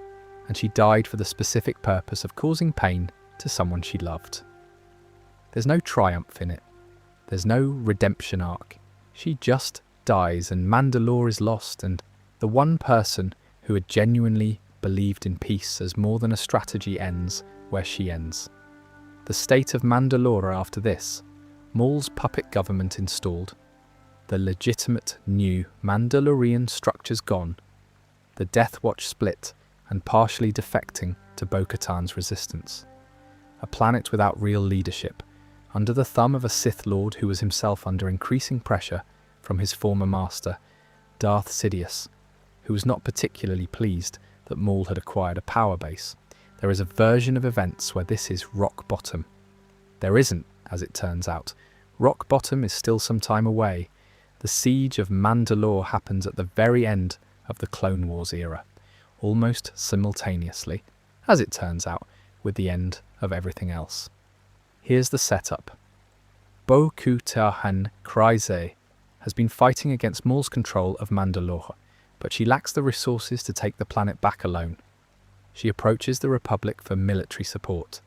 and she died for the specific purpose of causing pain to someone she loved. There's no triumph in it. There's no redemption arc. She just dies and Mandalore is lost, and the one person who had genuinely believed in peace as more than a strategy ends where she ends. The state of Mandalore after this, Maul's puppet government installed, the legitimate new Mandalorian structures gone, the Death Watch split and partially defecting to Bo-Katan's resistance. A planet without real leadership, under the thumb of a Sith Lord who was himself under increasing pressure from his former master, Darth Sidious, who was not particularly pleased that Maul had acquired a power base. There is a version of events where this is rock bottom. There isn't, as it turns out. Rock bottom is still some time away. The siege of Mandalore happens at the very end of the Clone Wars era, almost simultaneously, as it turns out, with the end of everything else. Here's the setup. Bo-Katan Kryze has been fighting against Maul's control of Mandalore, but she lacks the resources to take the planet back alone. She approaches the Republic for military support.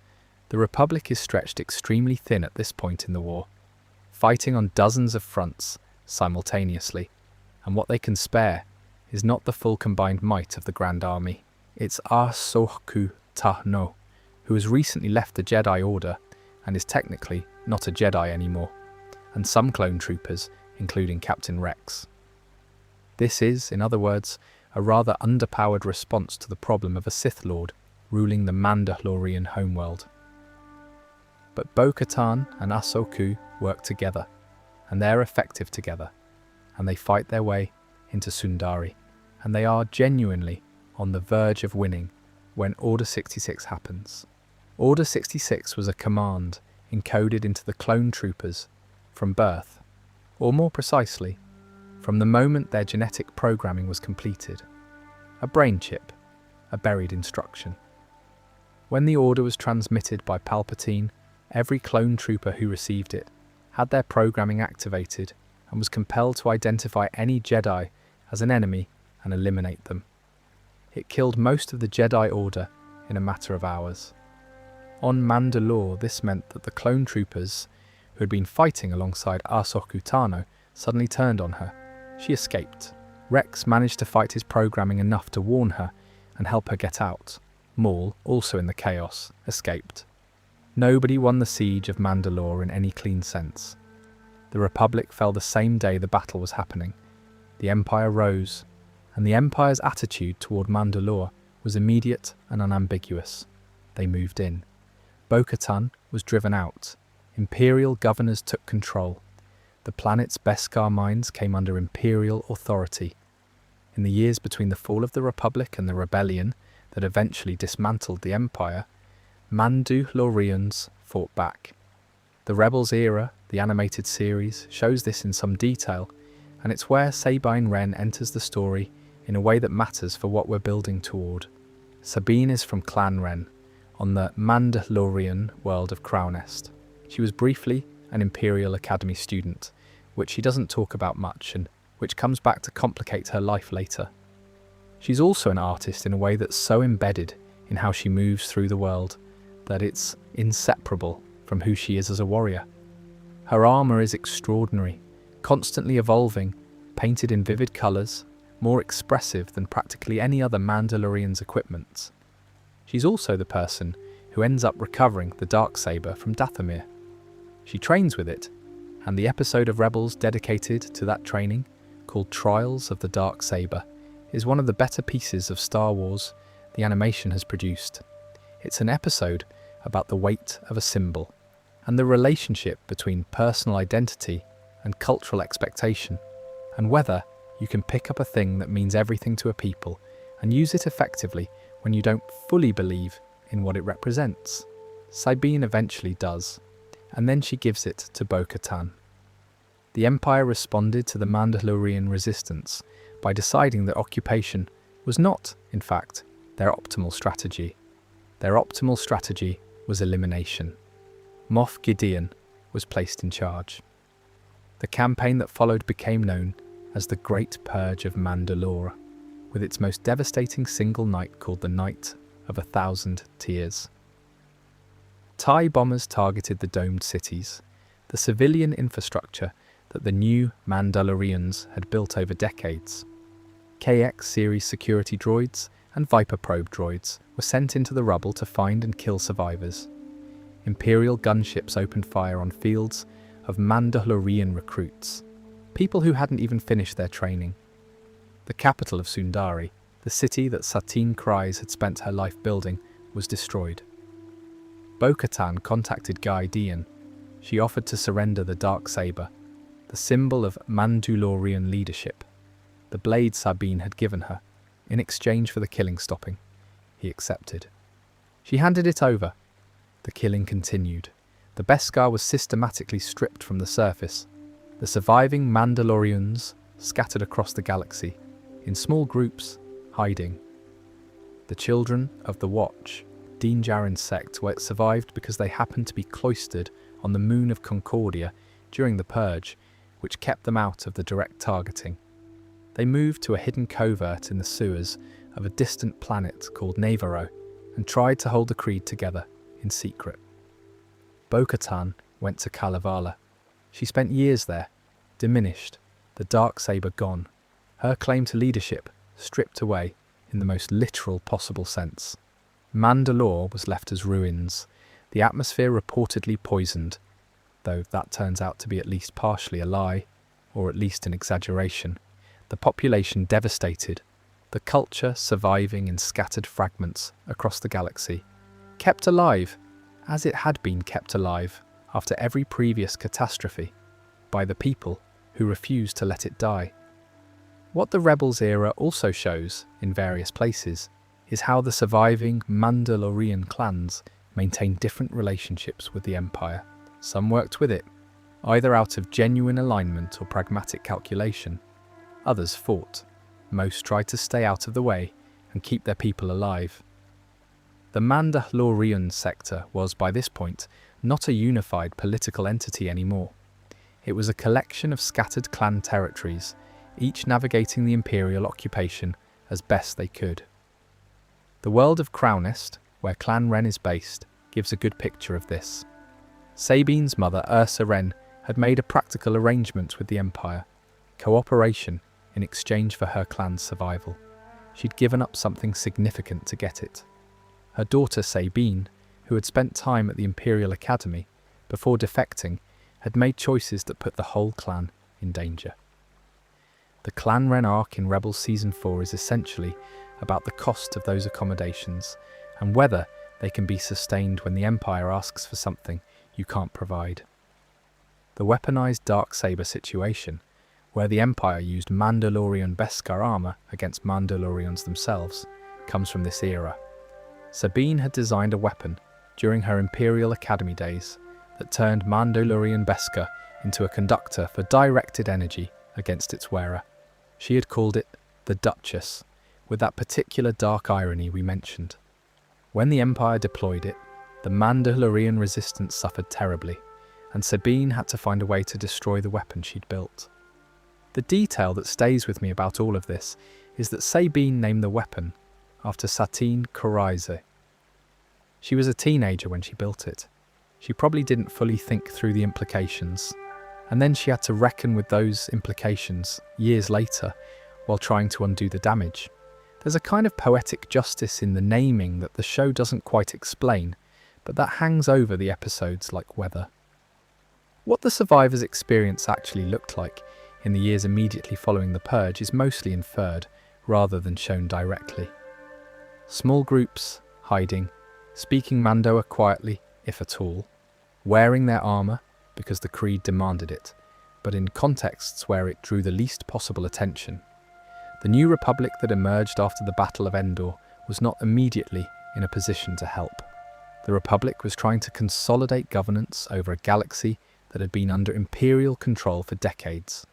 The Republic is stretched extremely thin at this point in the war, fighting on dozens of fronts simultaneously, and what they can spare is not the full combined might of the Grand Army. It's Ahsoka Tano, who has recently left the Jedi Order and is technically not a Jedi anymore, and some clone troopers, including Captain Rex. This is, in other words, a rather underpowered response to the problem of a Sith Lord ruling the Mandalorian homeworld. But Bo-Katan and Ahsoka work together, and they're effective together, and they fight their way into Sundari, and they are genuinely on the verge of winning when Order 66 happens. Order 66 was a command encoded into the clone troopers from birth, or more precisely, from the moment their genetic programming was completed. A brain chip, a buried instruction. When the order was transmitted by Palpatine, every clone trooper who received it had their programming activated and was compelled to identify any Jedi as an enemy and eliminate them. It killed most of the Jedi Order in a matter of hours. On Mandalore, this meant that the clone troopers who had been fighting alongside Ahsoka Tano suddenly turned on her. She escaped. Rex managed to fight his programming enough to warn her and help her get out. Maul, also in the chaos, escaped. Nobody won the siege of Mandalore in any clean sense. The Republic fell the same day the battle was happening. The Empire rose, and the Empire's attitude toward Mandalore was immediate and unambiguous. They moved in. Bo-Katan was driven out. Imperial governors took control. The planet's Beskar mines came under Imperial authority. In the years between the fall of the Republic and the rebellion that eventually dismantled the Empire, Mandalorians fought back. The Rebels era, the animated series, shows this in some detail, and it's where Sabine Wren enters the story in a way that matters for what we're building toward. Sabine is from Clan Wren, on the Mandalorian world of Crownest. She was briefly an Imperial Academy student, which she doesn't talk about much and which comes back to complicate her life later. She's also an artist in a way that's so embedded in how she moves through the world that it's inseparable from who she is as a warrior. Her armour is extraordinary, constantly evolving, painted in vivid colours, more expressive than practically any other Mandalorian's equipment. She's also the person who ends up recovering the Darksaber from Dathomir. She trains with it, and the episode of Rebels dedicated to that training, called Trials of the Darksaber, is one of the better pieces of Star Wars the animation has produced. It's an episode about the weight of a symbol, and the relationship between personal identity and cultural expectation, and whether you can pick up a thing that means everything to a people and use it effectively when you don't fully believe in what it represents. Sabine eventually does, and then she gives it to Bo-Katan. The Empire responded to the Mandalorian resistance by deciding that occupation was not, in fact, their optimal strategy. Their optimal strategy was elimination. Moff Gideon was placed in charge. The campaign that followed became known as the Great Purge of Mandalore, with its most devastating single night called the Night of 1,000 tears. TIE bombers targeted the domed cities, the civilian infrastructure that the new Mandalorians had built over decades. KX series security droids and Viper probe droids were sent into the rubble to find and kill survivors. Imperial gunships opened fire on fields of Mandalorian recruits, people who hadn't even finished their training. The capital of Sundari, the city that Satine Kryze had spent her life building, was destroyed. Bo-Katan contacted Guy Dian. She offered to surrender the Darksaber, the symbol of Mandalorian leadership, the blade Sabine had given her, in exchange for the killing stopping. He accepted. She handed it over. The killing continued. The Beskar was systematically stripped from the surface. The surviving Mandalorians scattered across the galaxy, in small groups, hiding. The children of the Watch, Din Djarin's sect, were survived because they happened to be cloistered on the moon of Concordia during the Purge, which kept them out of the direct targeting. They moved to a hidden covert in the sewers of a distant planet called Navarro and tried to hold the Creed together in secret. Bo-Katan went to Kalevala. She spent years there, diminished, the Darksaber gone, her claim to leadership stripped away in the most literal possible sense. Mandalore was left as ruins, the atmosphere reportedly poisoned, though that turns out to be at least partially a lie, or at least an exaggeration. The population devastated, the culture surviving in scattered fragments across the galaxy, kept alive, as it had been kept alive after every previous catastrophe, by the people who refused to let it die. What the Rebels era also shows, in various places, is how the surviving Mandalorian clans maintained different relationships with the Empire. Some worked with it, either out of genuine alignment or pragmatic calculation. Others fought. Most tried to stay out of the way and keep their people alive. The Mandalorian sector was, by this point, not a unified political entity anymore. It was a collection of scattered clan territories, each navigating the Imperial occupation as best they could. The world of Crownest, where Clan Ren is based, gives a good picture of this. Sabine's mother, Ursa Ren, had made a practical arrangement with the Empire, cooperation in exchange for her clan's survival. She'd given up something significant to get it. Her daughter Sabine, who had spent time at the Imperial Academy before defecting, had made choices that put the whole clan in danger. The Clan Ren arc in Rebels Season 4 is essentially about the cost of those accommodations and whether they can be sustained when the Empire asks for something you can't provide. The weaponized Darksaber situation, where the Empire used Mandalorian Beskar armor against Mandalorians themselves, comes from this era. Sabine had designed a weapon during her Imperial Academy days that turned Mandalorian Beskar into a conductor for directed energy against its wearer. She had called it the Duchess, with that particular dark irony we mentioned. When the Empire deployed it, the Mandalorian resistance suffered terribly, and Sabine had to find a way to destroy the weapon she'd built. The detail that stays with me about all of this is that Sabine named the weapon after Satine Kryze. She was a teenager when she built it. She probably didn't fully think through the implications, and then she had to reckon with those implications years later while trying to undo the damage. There's a kind of poetic justice in the naming that the show doesn't quite explain, but that hangs over the episodes like weather. What the survivors' experience actually looked like in the years immediately following the Purge is mostly inferred, rather than shown directly. Small groups, hiding, speaking Mandoa quietly, if at all, wearing their armour because the Creed demanded it, but in contexts where it drew the least possible attention. The new republic that emerged after the Battle of Endor was not immediately in a position to help. The Republic was trying to consolidate governance over a galaxy that had been under Imperial control for decades,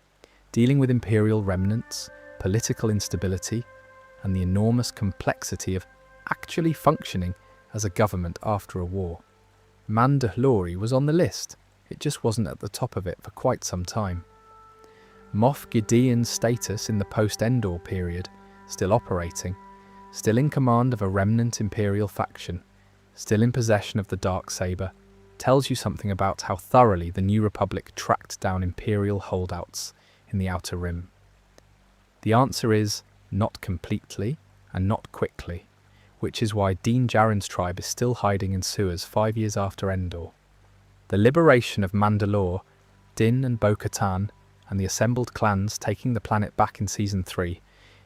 dealing with Imperial remnants, political instability, and the enormous complexity of actually functioning as a government after a war. Mandalore was on the list, it just wasn't at the top of it for quite some time. Moff Gideon's status in the post-Endor period, still operating, still in command of a remnant Imperial faction, still in possession of the dark saber, tells you something about how thoroughly the New Republic tracked down Imperial holdouts in the Outer Rim. The answer is not completely and not quickly, which is why Din Djarin's tribe is still hiding in sewers 5 years after Endor. The liberation of Mandalore, Din and Bo-Katan, and the assembled clans taking the planet back in Season 3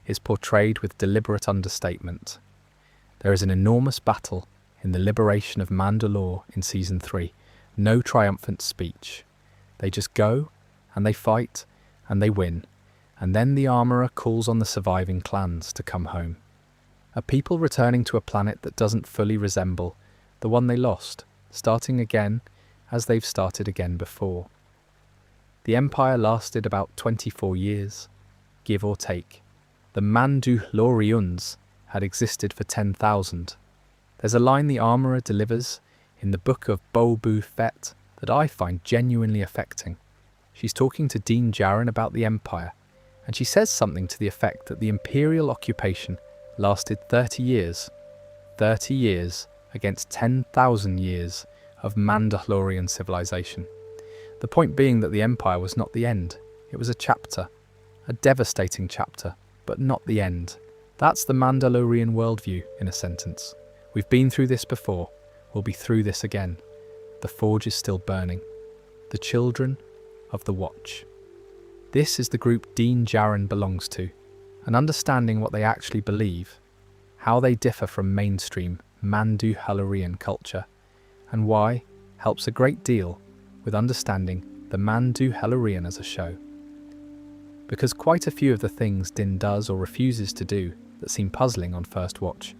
is portrayed with deliberate understatement. There is an enormous battle in the liberation of Mandalore in Season 3, no triumphant speech. They just go, and they fight, and they win, and then the armourer calls on the surviving clans to come home. A people returning to a planet that doesn't fully resemble the one they lost, starting again as they've started again before. The Empire lasted about 24 years, give or take. The Mandalorians had existed for 10,000. There's a line the armourer delivers in the book of Boba Fett that I find genuinely affecting. She's talking to Din Djarin about the Empire, and she says something to the effect that the Imperial occupation lasted 30 years. 30 years against 10,000 years of Mandalorian civilization. The point being that the Empire was not the end. It was a chapter. A devastating chapter, but not the end. That's the Mandalorian worldview in a sentence. We've been through this before. We'll be through this again. The forge is still burning. The children of the Watch. This is the group Din Djarin belongs to, and understanding what they actually believe, how they differ from mainstream Mandalorian culture, and why helps a great deal with understanding the Mandalorian as a show. Because quite a few of the things Din does or refuses to do that seem puzzling on first watch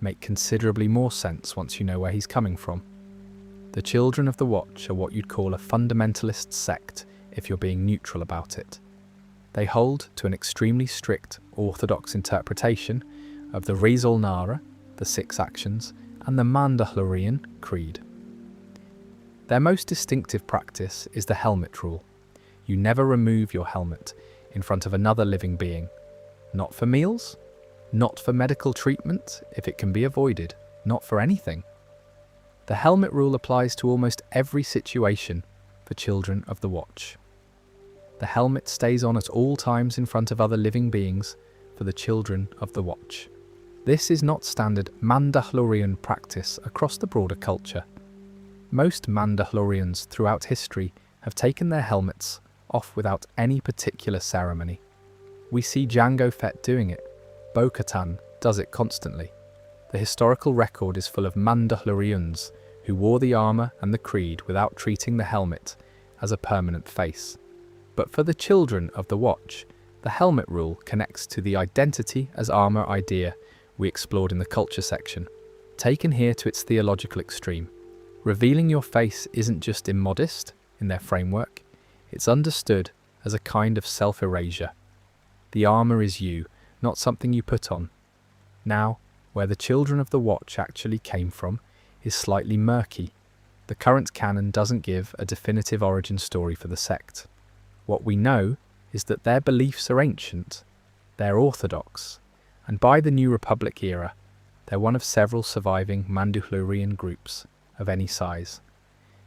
make considerably more sense once you know where he's coming from. The Children of the Watch are what you'd call a fundamentalist sect if you're being neutral about it. They hold to an extremely strict orthodox interpretation of the Res Nara, the Six Actions, and the Mandalorian Creed. Their most distinctive practice is the helmet rule. You never remove your helmet in front of another living being. Not for meals, not for medical treatment if it can be avoided, not for anything. The helmet rule applies to almost every situation for Children of the Watch. The helmet stays on at all times in front of other living beings for the Children of the Watch. This is not standard Mandalorian practice across the broader culture. Most Mandalorians throughout history have taken their helmets off without any particular ceremony. We see Jango Fett doing it. Bo-Katan does it constantly. The historical record is full of Mandalorians who wore the armour and the creed without treating the helmet as a permanent face. But for the Children of the Watch, the helmet rule connects to the identity as armour idea we explored in the culture section, taken here to its theological extreme. Revealing your face isn't just immodest in their framework, it's understood as a kind of self-erasure. The armour is you, not something you put on. Now, where the Children of the Watch actually came from is slightly murky. The current canon doesn't give a definitive origin story for the sect. What we know is that their beliefs are ancient, they're orthodox, and by the New Republic era, they're one of several surviving Mandalorian groups of any size,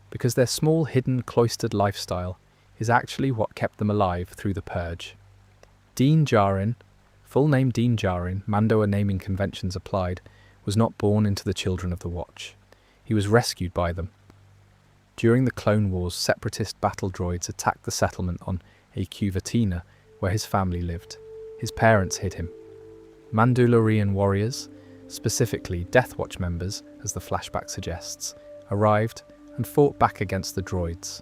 because their small hidden cloistered lifestyle is actually what kept them alive through the Purge. Din Djarin, full name Din Djarin, Mandoa naming conventions applied, was not born into the Children of the Watch. He was rescued by them. During the Clone Wars, separatist battle droids attacked the settlement on Aqvatina, where his family lived. His parents hid him. Mandalorian warriors, specifically Death Watch members, as the flashback suggests, arrived and fought back against the droids.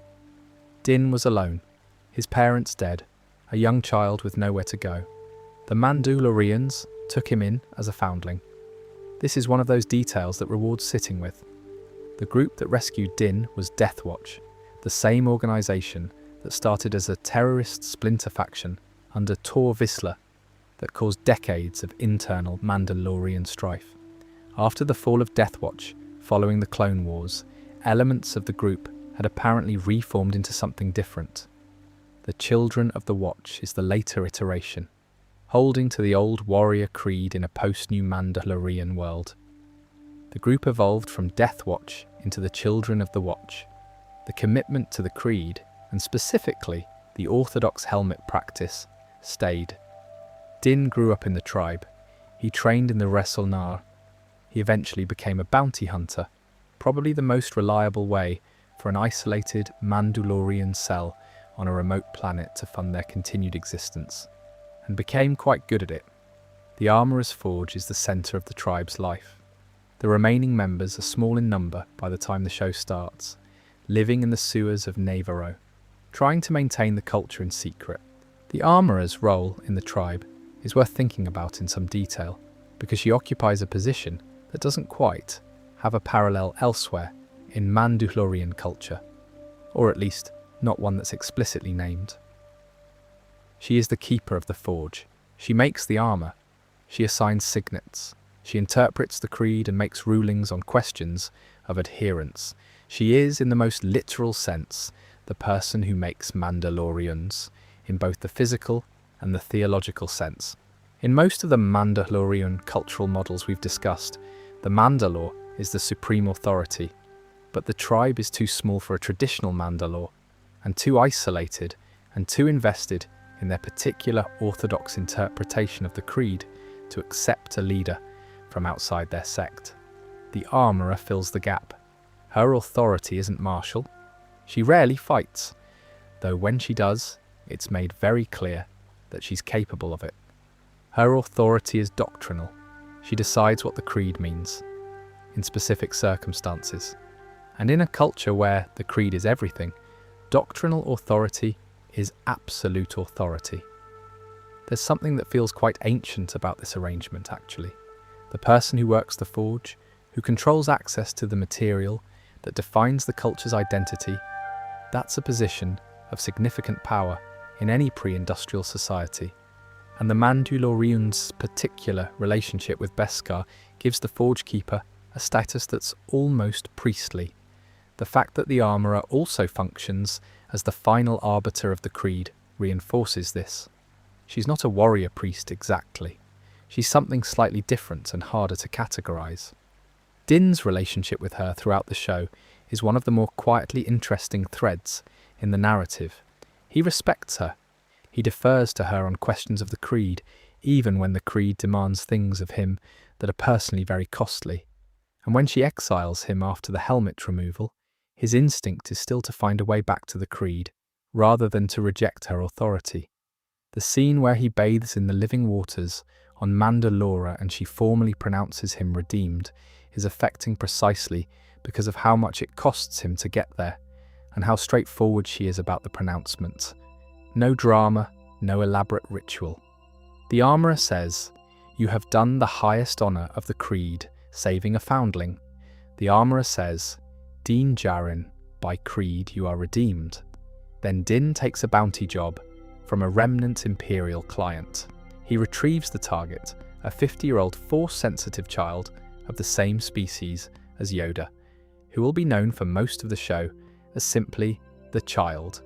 Din was alone, his parents dead, a young child with nowhere to go. The Mandalorians took him in as a foundling. This is one of those details that rewards sitting with. The group that rescued Din was Death Watch, the same organisation that started as a terrorist splinter faction under Tor Vizsla that caused decades of internal Mandalorian strife. After the fall of Death Watch, following the Clone Wars, elements of the group had apparently reformed into something different. The Children of the Watch is the later iteration, holding to the old warrior creed in a post-New Mandalorian world. The group evolved from Death Watch into the Children of the Watch. The commitment to the creed, and specifically the orthodox helmet practice, stayed. Din grew up in the tribe. He trained in the Wrestle-Nar. He eventually became a bounty hunter, probably the most reliable way for an isolated Mandalorian cell on a remote planet to fund their continued existence, and became quite good at it. The Armorer's Forge is the centre of the tribe's life. The remaining members are small in number by the time the show starts, living in the sewers of Navarro, trying to maintain the culture in secret. The Armorer's role in the tribe is worth thinking about in some detail, because she occupies a position that doesn't quite have a parallel elsewhere in Mandalorian culture, or at least not one that's explicitly named. She is the keeper of the forge. She makes the armor. She assigns signets. She interprets the creed and makes rulings on questions of adherence. She is, in the most literal sense, the person who makes Mandalorians, in both the physical and the theological sense. In most of the Mandalorian cultural models we've discussed, the Mandalore is the supreme authority, but the tribe is too small for a traditional Mandalore, and too isolated and too invested in their particular orthodox interpretation of the creed to accept a leader from outside their sect. The Armorer fills the gap. Her authority isn't martial. She rarely fights, though when she does, it's made very clear that she's capable of it. Her authority is doctrinal. She decides what the creed means, in specific circumstances. And in a culture where the creed is everything, doctrinal authority is absolute authority. There's something that feels quite ancient about this arrangement, actually. The person who works the forge, who controls access to the material that defines the culture's identity, that's a position of significant power in any pre-industrial society. And the Mandalorian's particular relationship with Beskar gives the forge keeper a status that's almost priestly. The fact that the Armorer also functions as the final arbiter of the creed reinforces this. She's not a warrior priest exactly. She's something slightly different and harder to categorize. Din's relationship with her throughout the show is one of the more quietly interesting threads in the narrative. He respects her. He defers to her on questions of the creed, even when the creed demands things of him that are personally very costly. And when she exiles him after the helmet removal, his instinct is still to find a way back to the creed, rather than to reject her authority. The scene where he bathes in the living waters on Mandalore and she formally pronounces him redeemed is affecting precisely because of how much it costs him to get there, and how straightforward she is about the pronouncement. No drama, no elaborate ritual. The Armorer says, "You have done the highest honour of the creed, saving a foundling." The Armorer says, "Din Djarin, by creed you are redeemed." Then Din takes a bounty job from a remnant Imperial client. He retrieves the target, a 50-year-old Force-sensitive child of the same species as Yoda, who will be known for most of the show as simply the Child,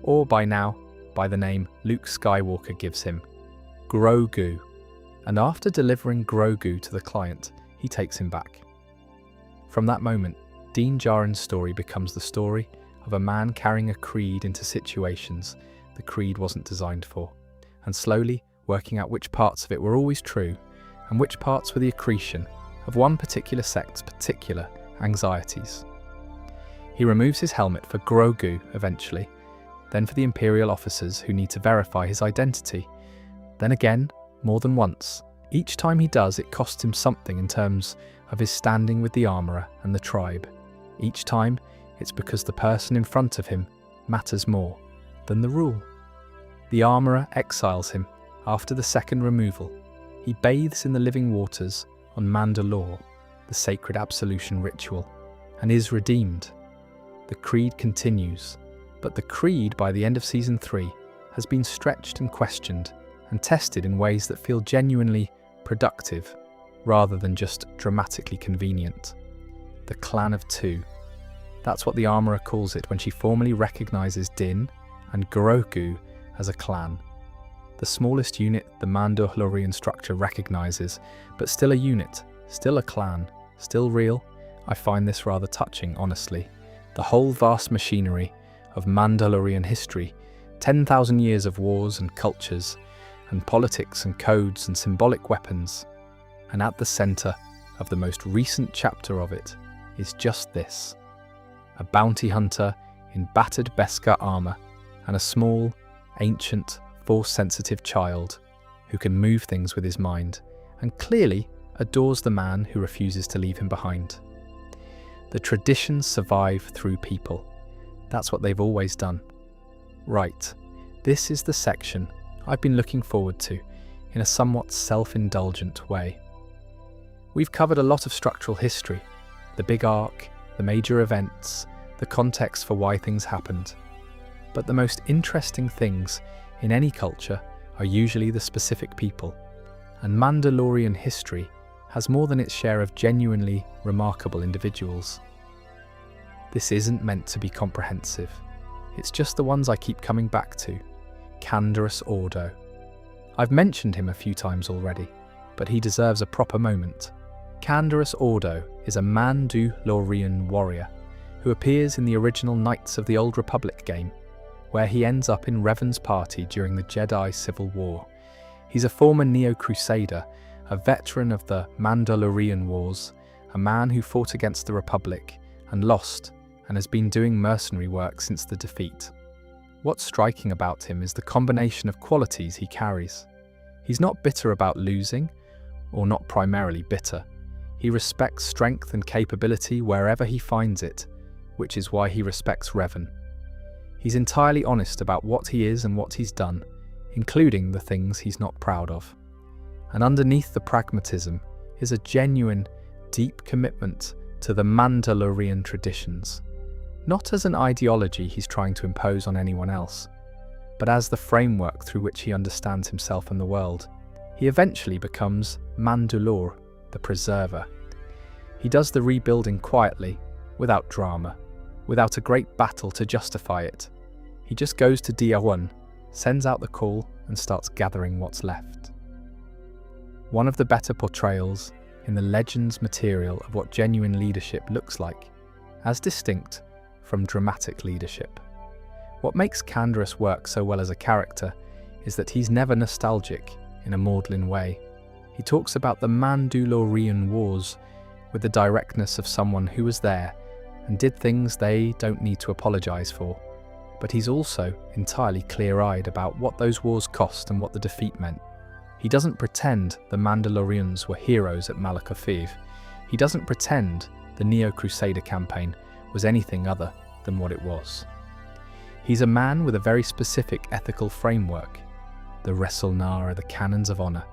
or by now, by the name Luke Skywalker gives him, Grogu. And after delivering Grogu to the client, he takes him back. From that moment, Din Djarin's story becomes the story of a man carrying a creed into situations the creed wasn't designed for, and slowly working out which parts of it were always true, and which parts were the accretion of one particular sect's particular anxieties. He removes his helmet for Grogu eventually, then for the Imperial officers who need to verify his identity, then again, more than once. Each time he does, it costs him something in terms of his standing with the Armorer and the tribe. Each time, it's because the person in front of him matters more than the rule. The Armorer exiles him after the second removal. He bathes in the living waters on Mandalore, the sacred absolution ritual, and is redeemed. The creed continues, but the creed by the end of Season 3 has been stretched and questioned and tested in ways that feel genuinely productive rather than just dramatically convenient. The Clan of Two. That's what the Armorer calls it when she formally recognizes Din and Grogu as a clan. the smallest unit the Mandalorian structure recognizes, but still a unit, still a clan, still real. I find this rather touching, honestly. The whole vast machinery of Mandalorian history, 10,000 years of wars and cultures, and politics and codes and symbolic weapons. And at the center of the most recent chapter of it is just this: a bounty hunter in battered Beskar armor and a small, ancient, force-sensitive child who can move things with his mind and clearly adores the man who refuses to leave him behind. The traditions survive through people. That's what they've always done. Right, this is the section I've been looking forward to in a somewhat self-indulgent way. We've covered a lot of structural history, the big arc, the major events, the context for why things happened. But the most interesting things in any culture are usually the specific people, and Mandalorian history has more than its share of genuinely remarkable individuals. This isn't meant to be comprehensive. It's just the ones I keep coming back to. Jedi Order. I've mentioned him a few times already, but he deserves a proper moment. Jedi Order is a Mandalorian warrior who appears in the original Knights of the Old Republic game, where he ends up in Revan's party during the Jedi Civil War. He's a former Neo-Crusader, a veteran of the Mandalorian Wars, a man who fought against the Republic and lost, and has been doing mercenary work since the defeat. What's striking about him is the combination of qualities he carries. He's not bitter about losing, or not primarily bitter. He respects strength and capability wherever he finds it, which is why he respects Revan. He's entirely honest about what he is and what he's done, including the things he's not proud of. And underneath the pragmatism is a genuine, deep commitment to the Mandalorian traditions, not as an ideology he's trying to impose on anyone else, but as the framework through which he understands himself and the world. He eventually becomes Mandalore, the Preserver. He does the rebuilding quietly, without drama, without a great battle to justify it. He just goes to Dia-1, sends out the call, and starts gathering what's left. One of the better portrayals in the Legends material of what genuine leadership looks like, as distinct from dramatic leadership. What makes Jedi work so well as a character is that he's never nostalgic in a maudlin way. He talks about the Mandalorian Wars with the directness of someone who was there and did things they don't need to apologize for. But he's also entirely clear-eyed about what those wars cost and what the defeat meant. He doesn't pretend the Mandalorians were heroes at Malak Aviv. He doesn't pretend the Neo-Crusader campaign was anything other than what it was. He's a man with a very specific ethical framework, the Wrestle Nara, the canons of honor,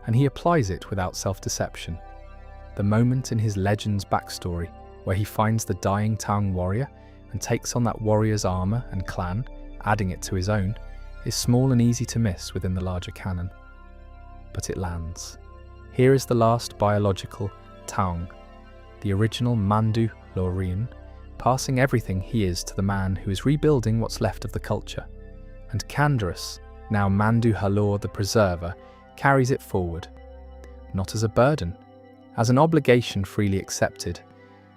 and he applies it without self-deception. The moment in his Legends backstory where he finds the dying Tang warrior and takes on that warrior's armor and clan, adding it to his own, is small and easy to miss within the larger canon. But it lands. Here is the last biological Tang, the original Mandalorian, passing everything he is to the man who is rebuilding what's left of the culture. And Jedi, now Mandalore the Preserver, carries it forward. Not as a burden, as an obligation freely accepted.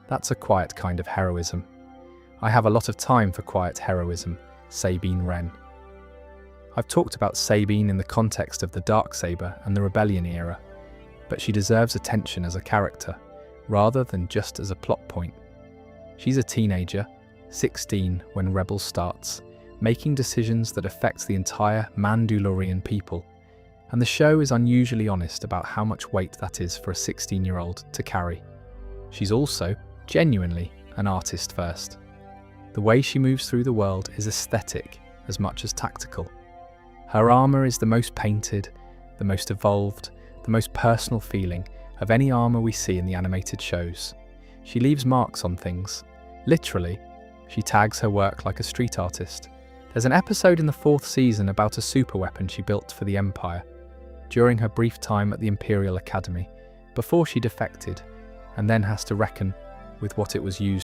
That's a quiet kind of heroism. I have a lot of time for quiet heroism, Sabine Wren. I've talked about Sabine in the context of the Darksaber and the Rebellion era, but she deserves attention as a character, rather than just as a plot point. She's a teenager, 16 when Rebels starts, making decisions that affect the entire Mandalorian people, and the show is unusually honest about how much weight that is for a 16-year-old to carry. She's also, genuinely, an artist first. The way she moves through the world is aesthetic as much as tactical. Her armor is the most painted, the most evolved, the most personal feeling of any armor we see in the animated shows. She leaves marks on things. Literally, she tags her work like a street artist. There's an episode in the 4th season about a superweapon she built for the Empire during her brief time at the Imperial Academy, before she defected, and then has to reckon with what it was used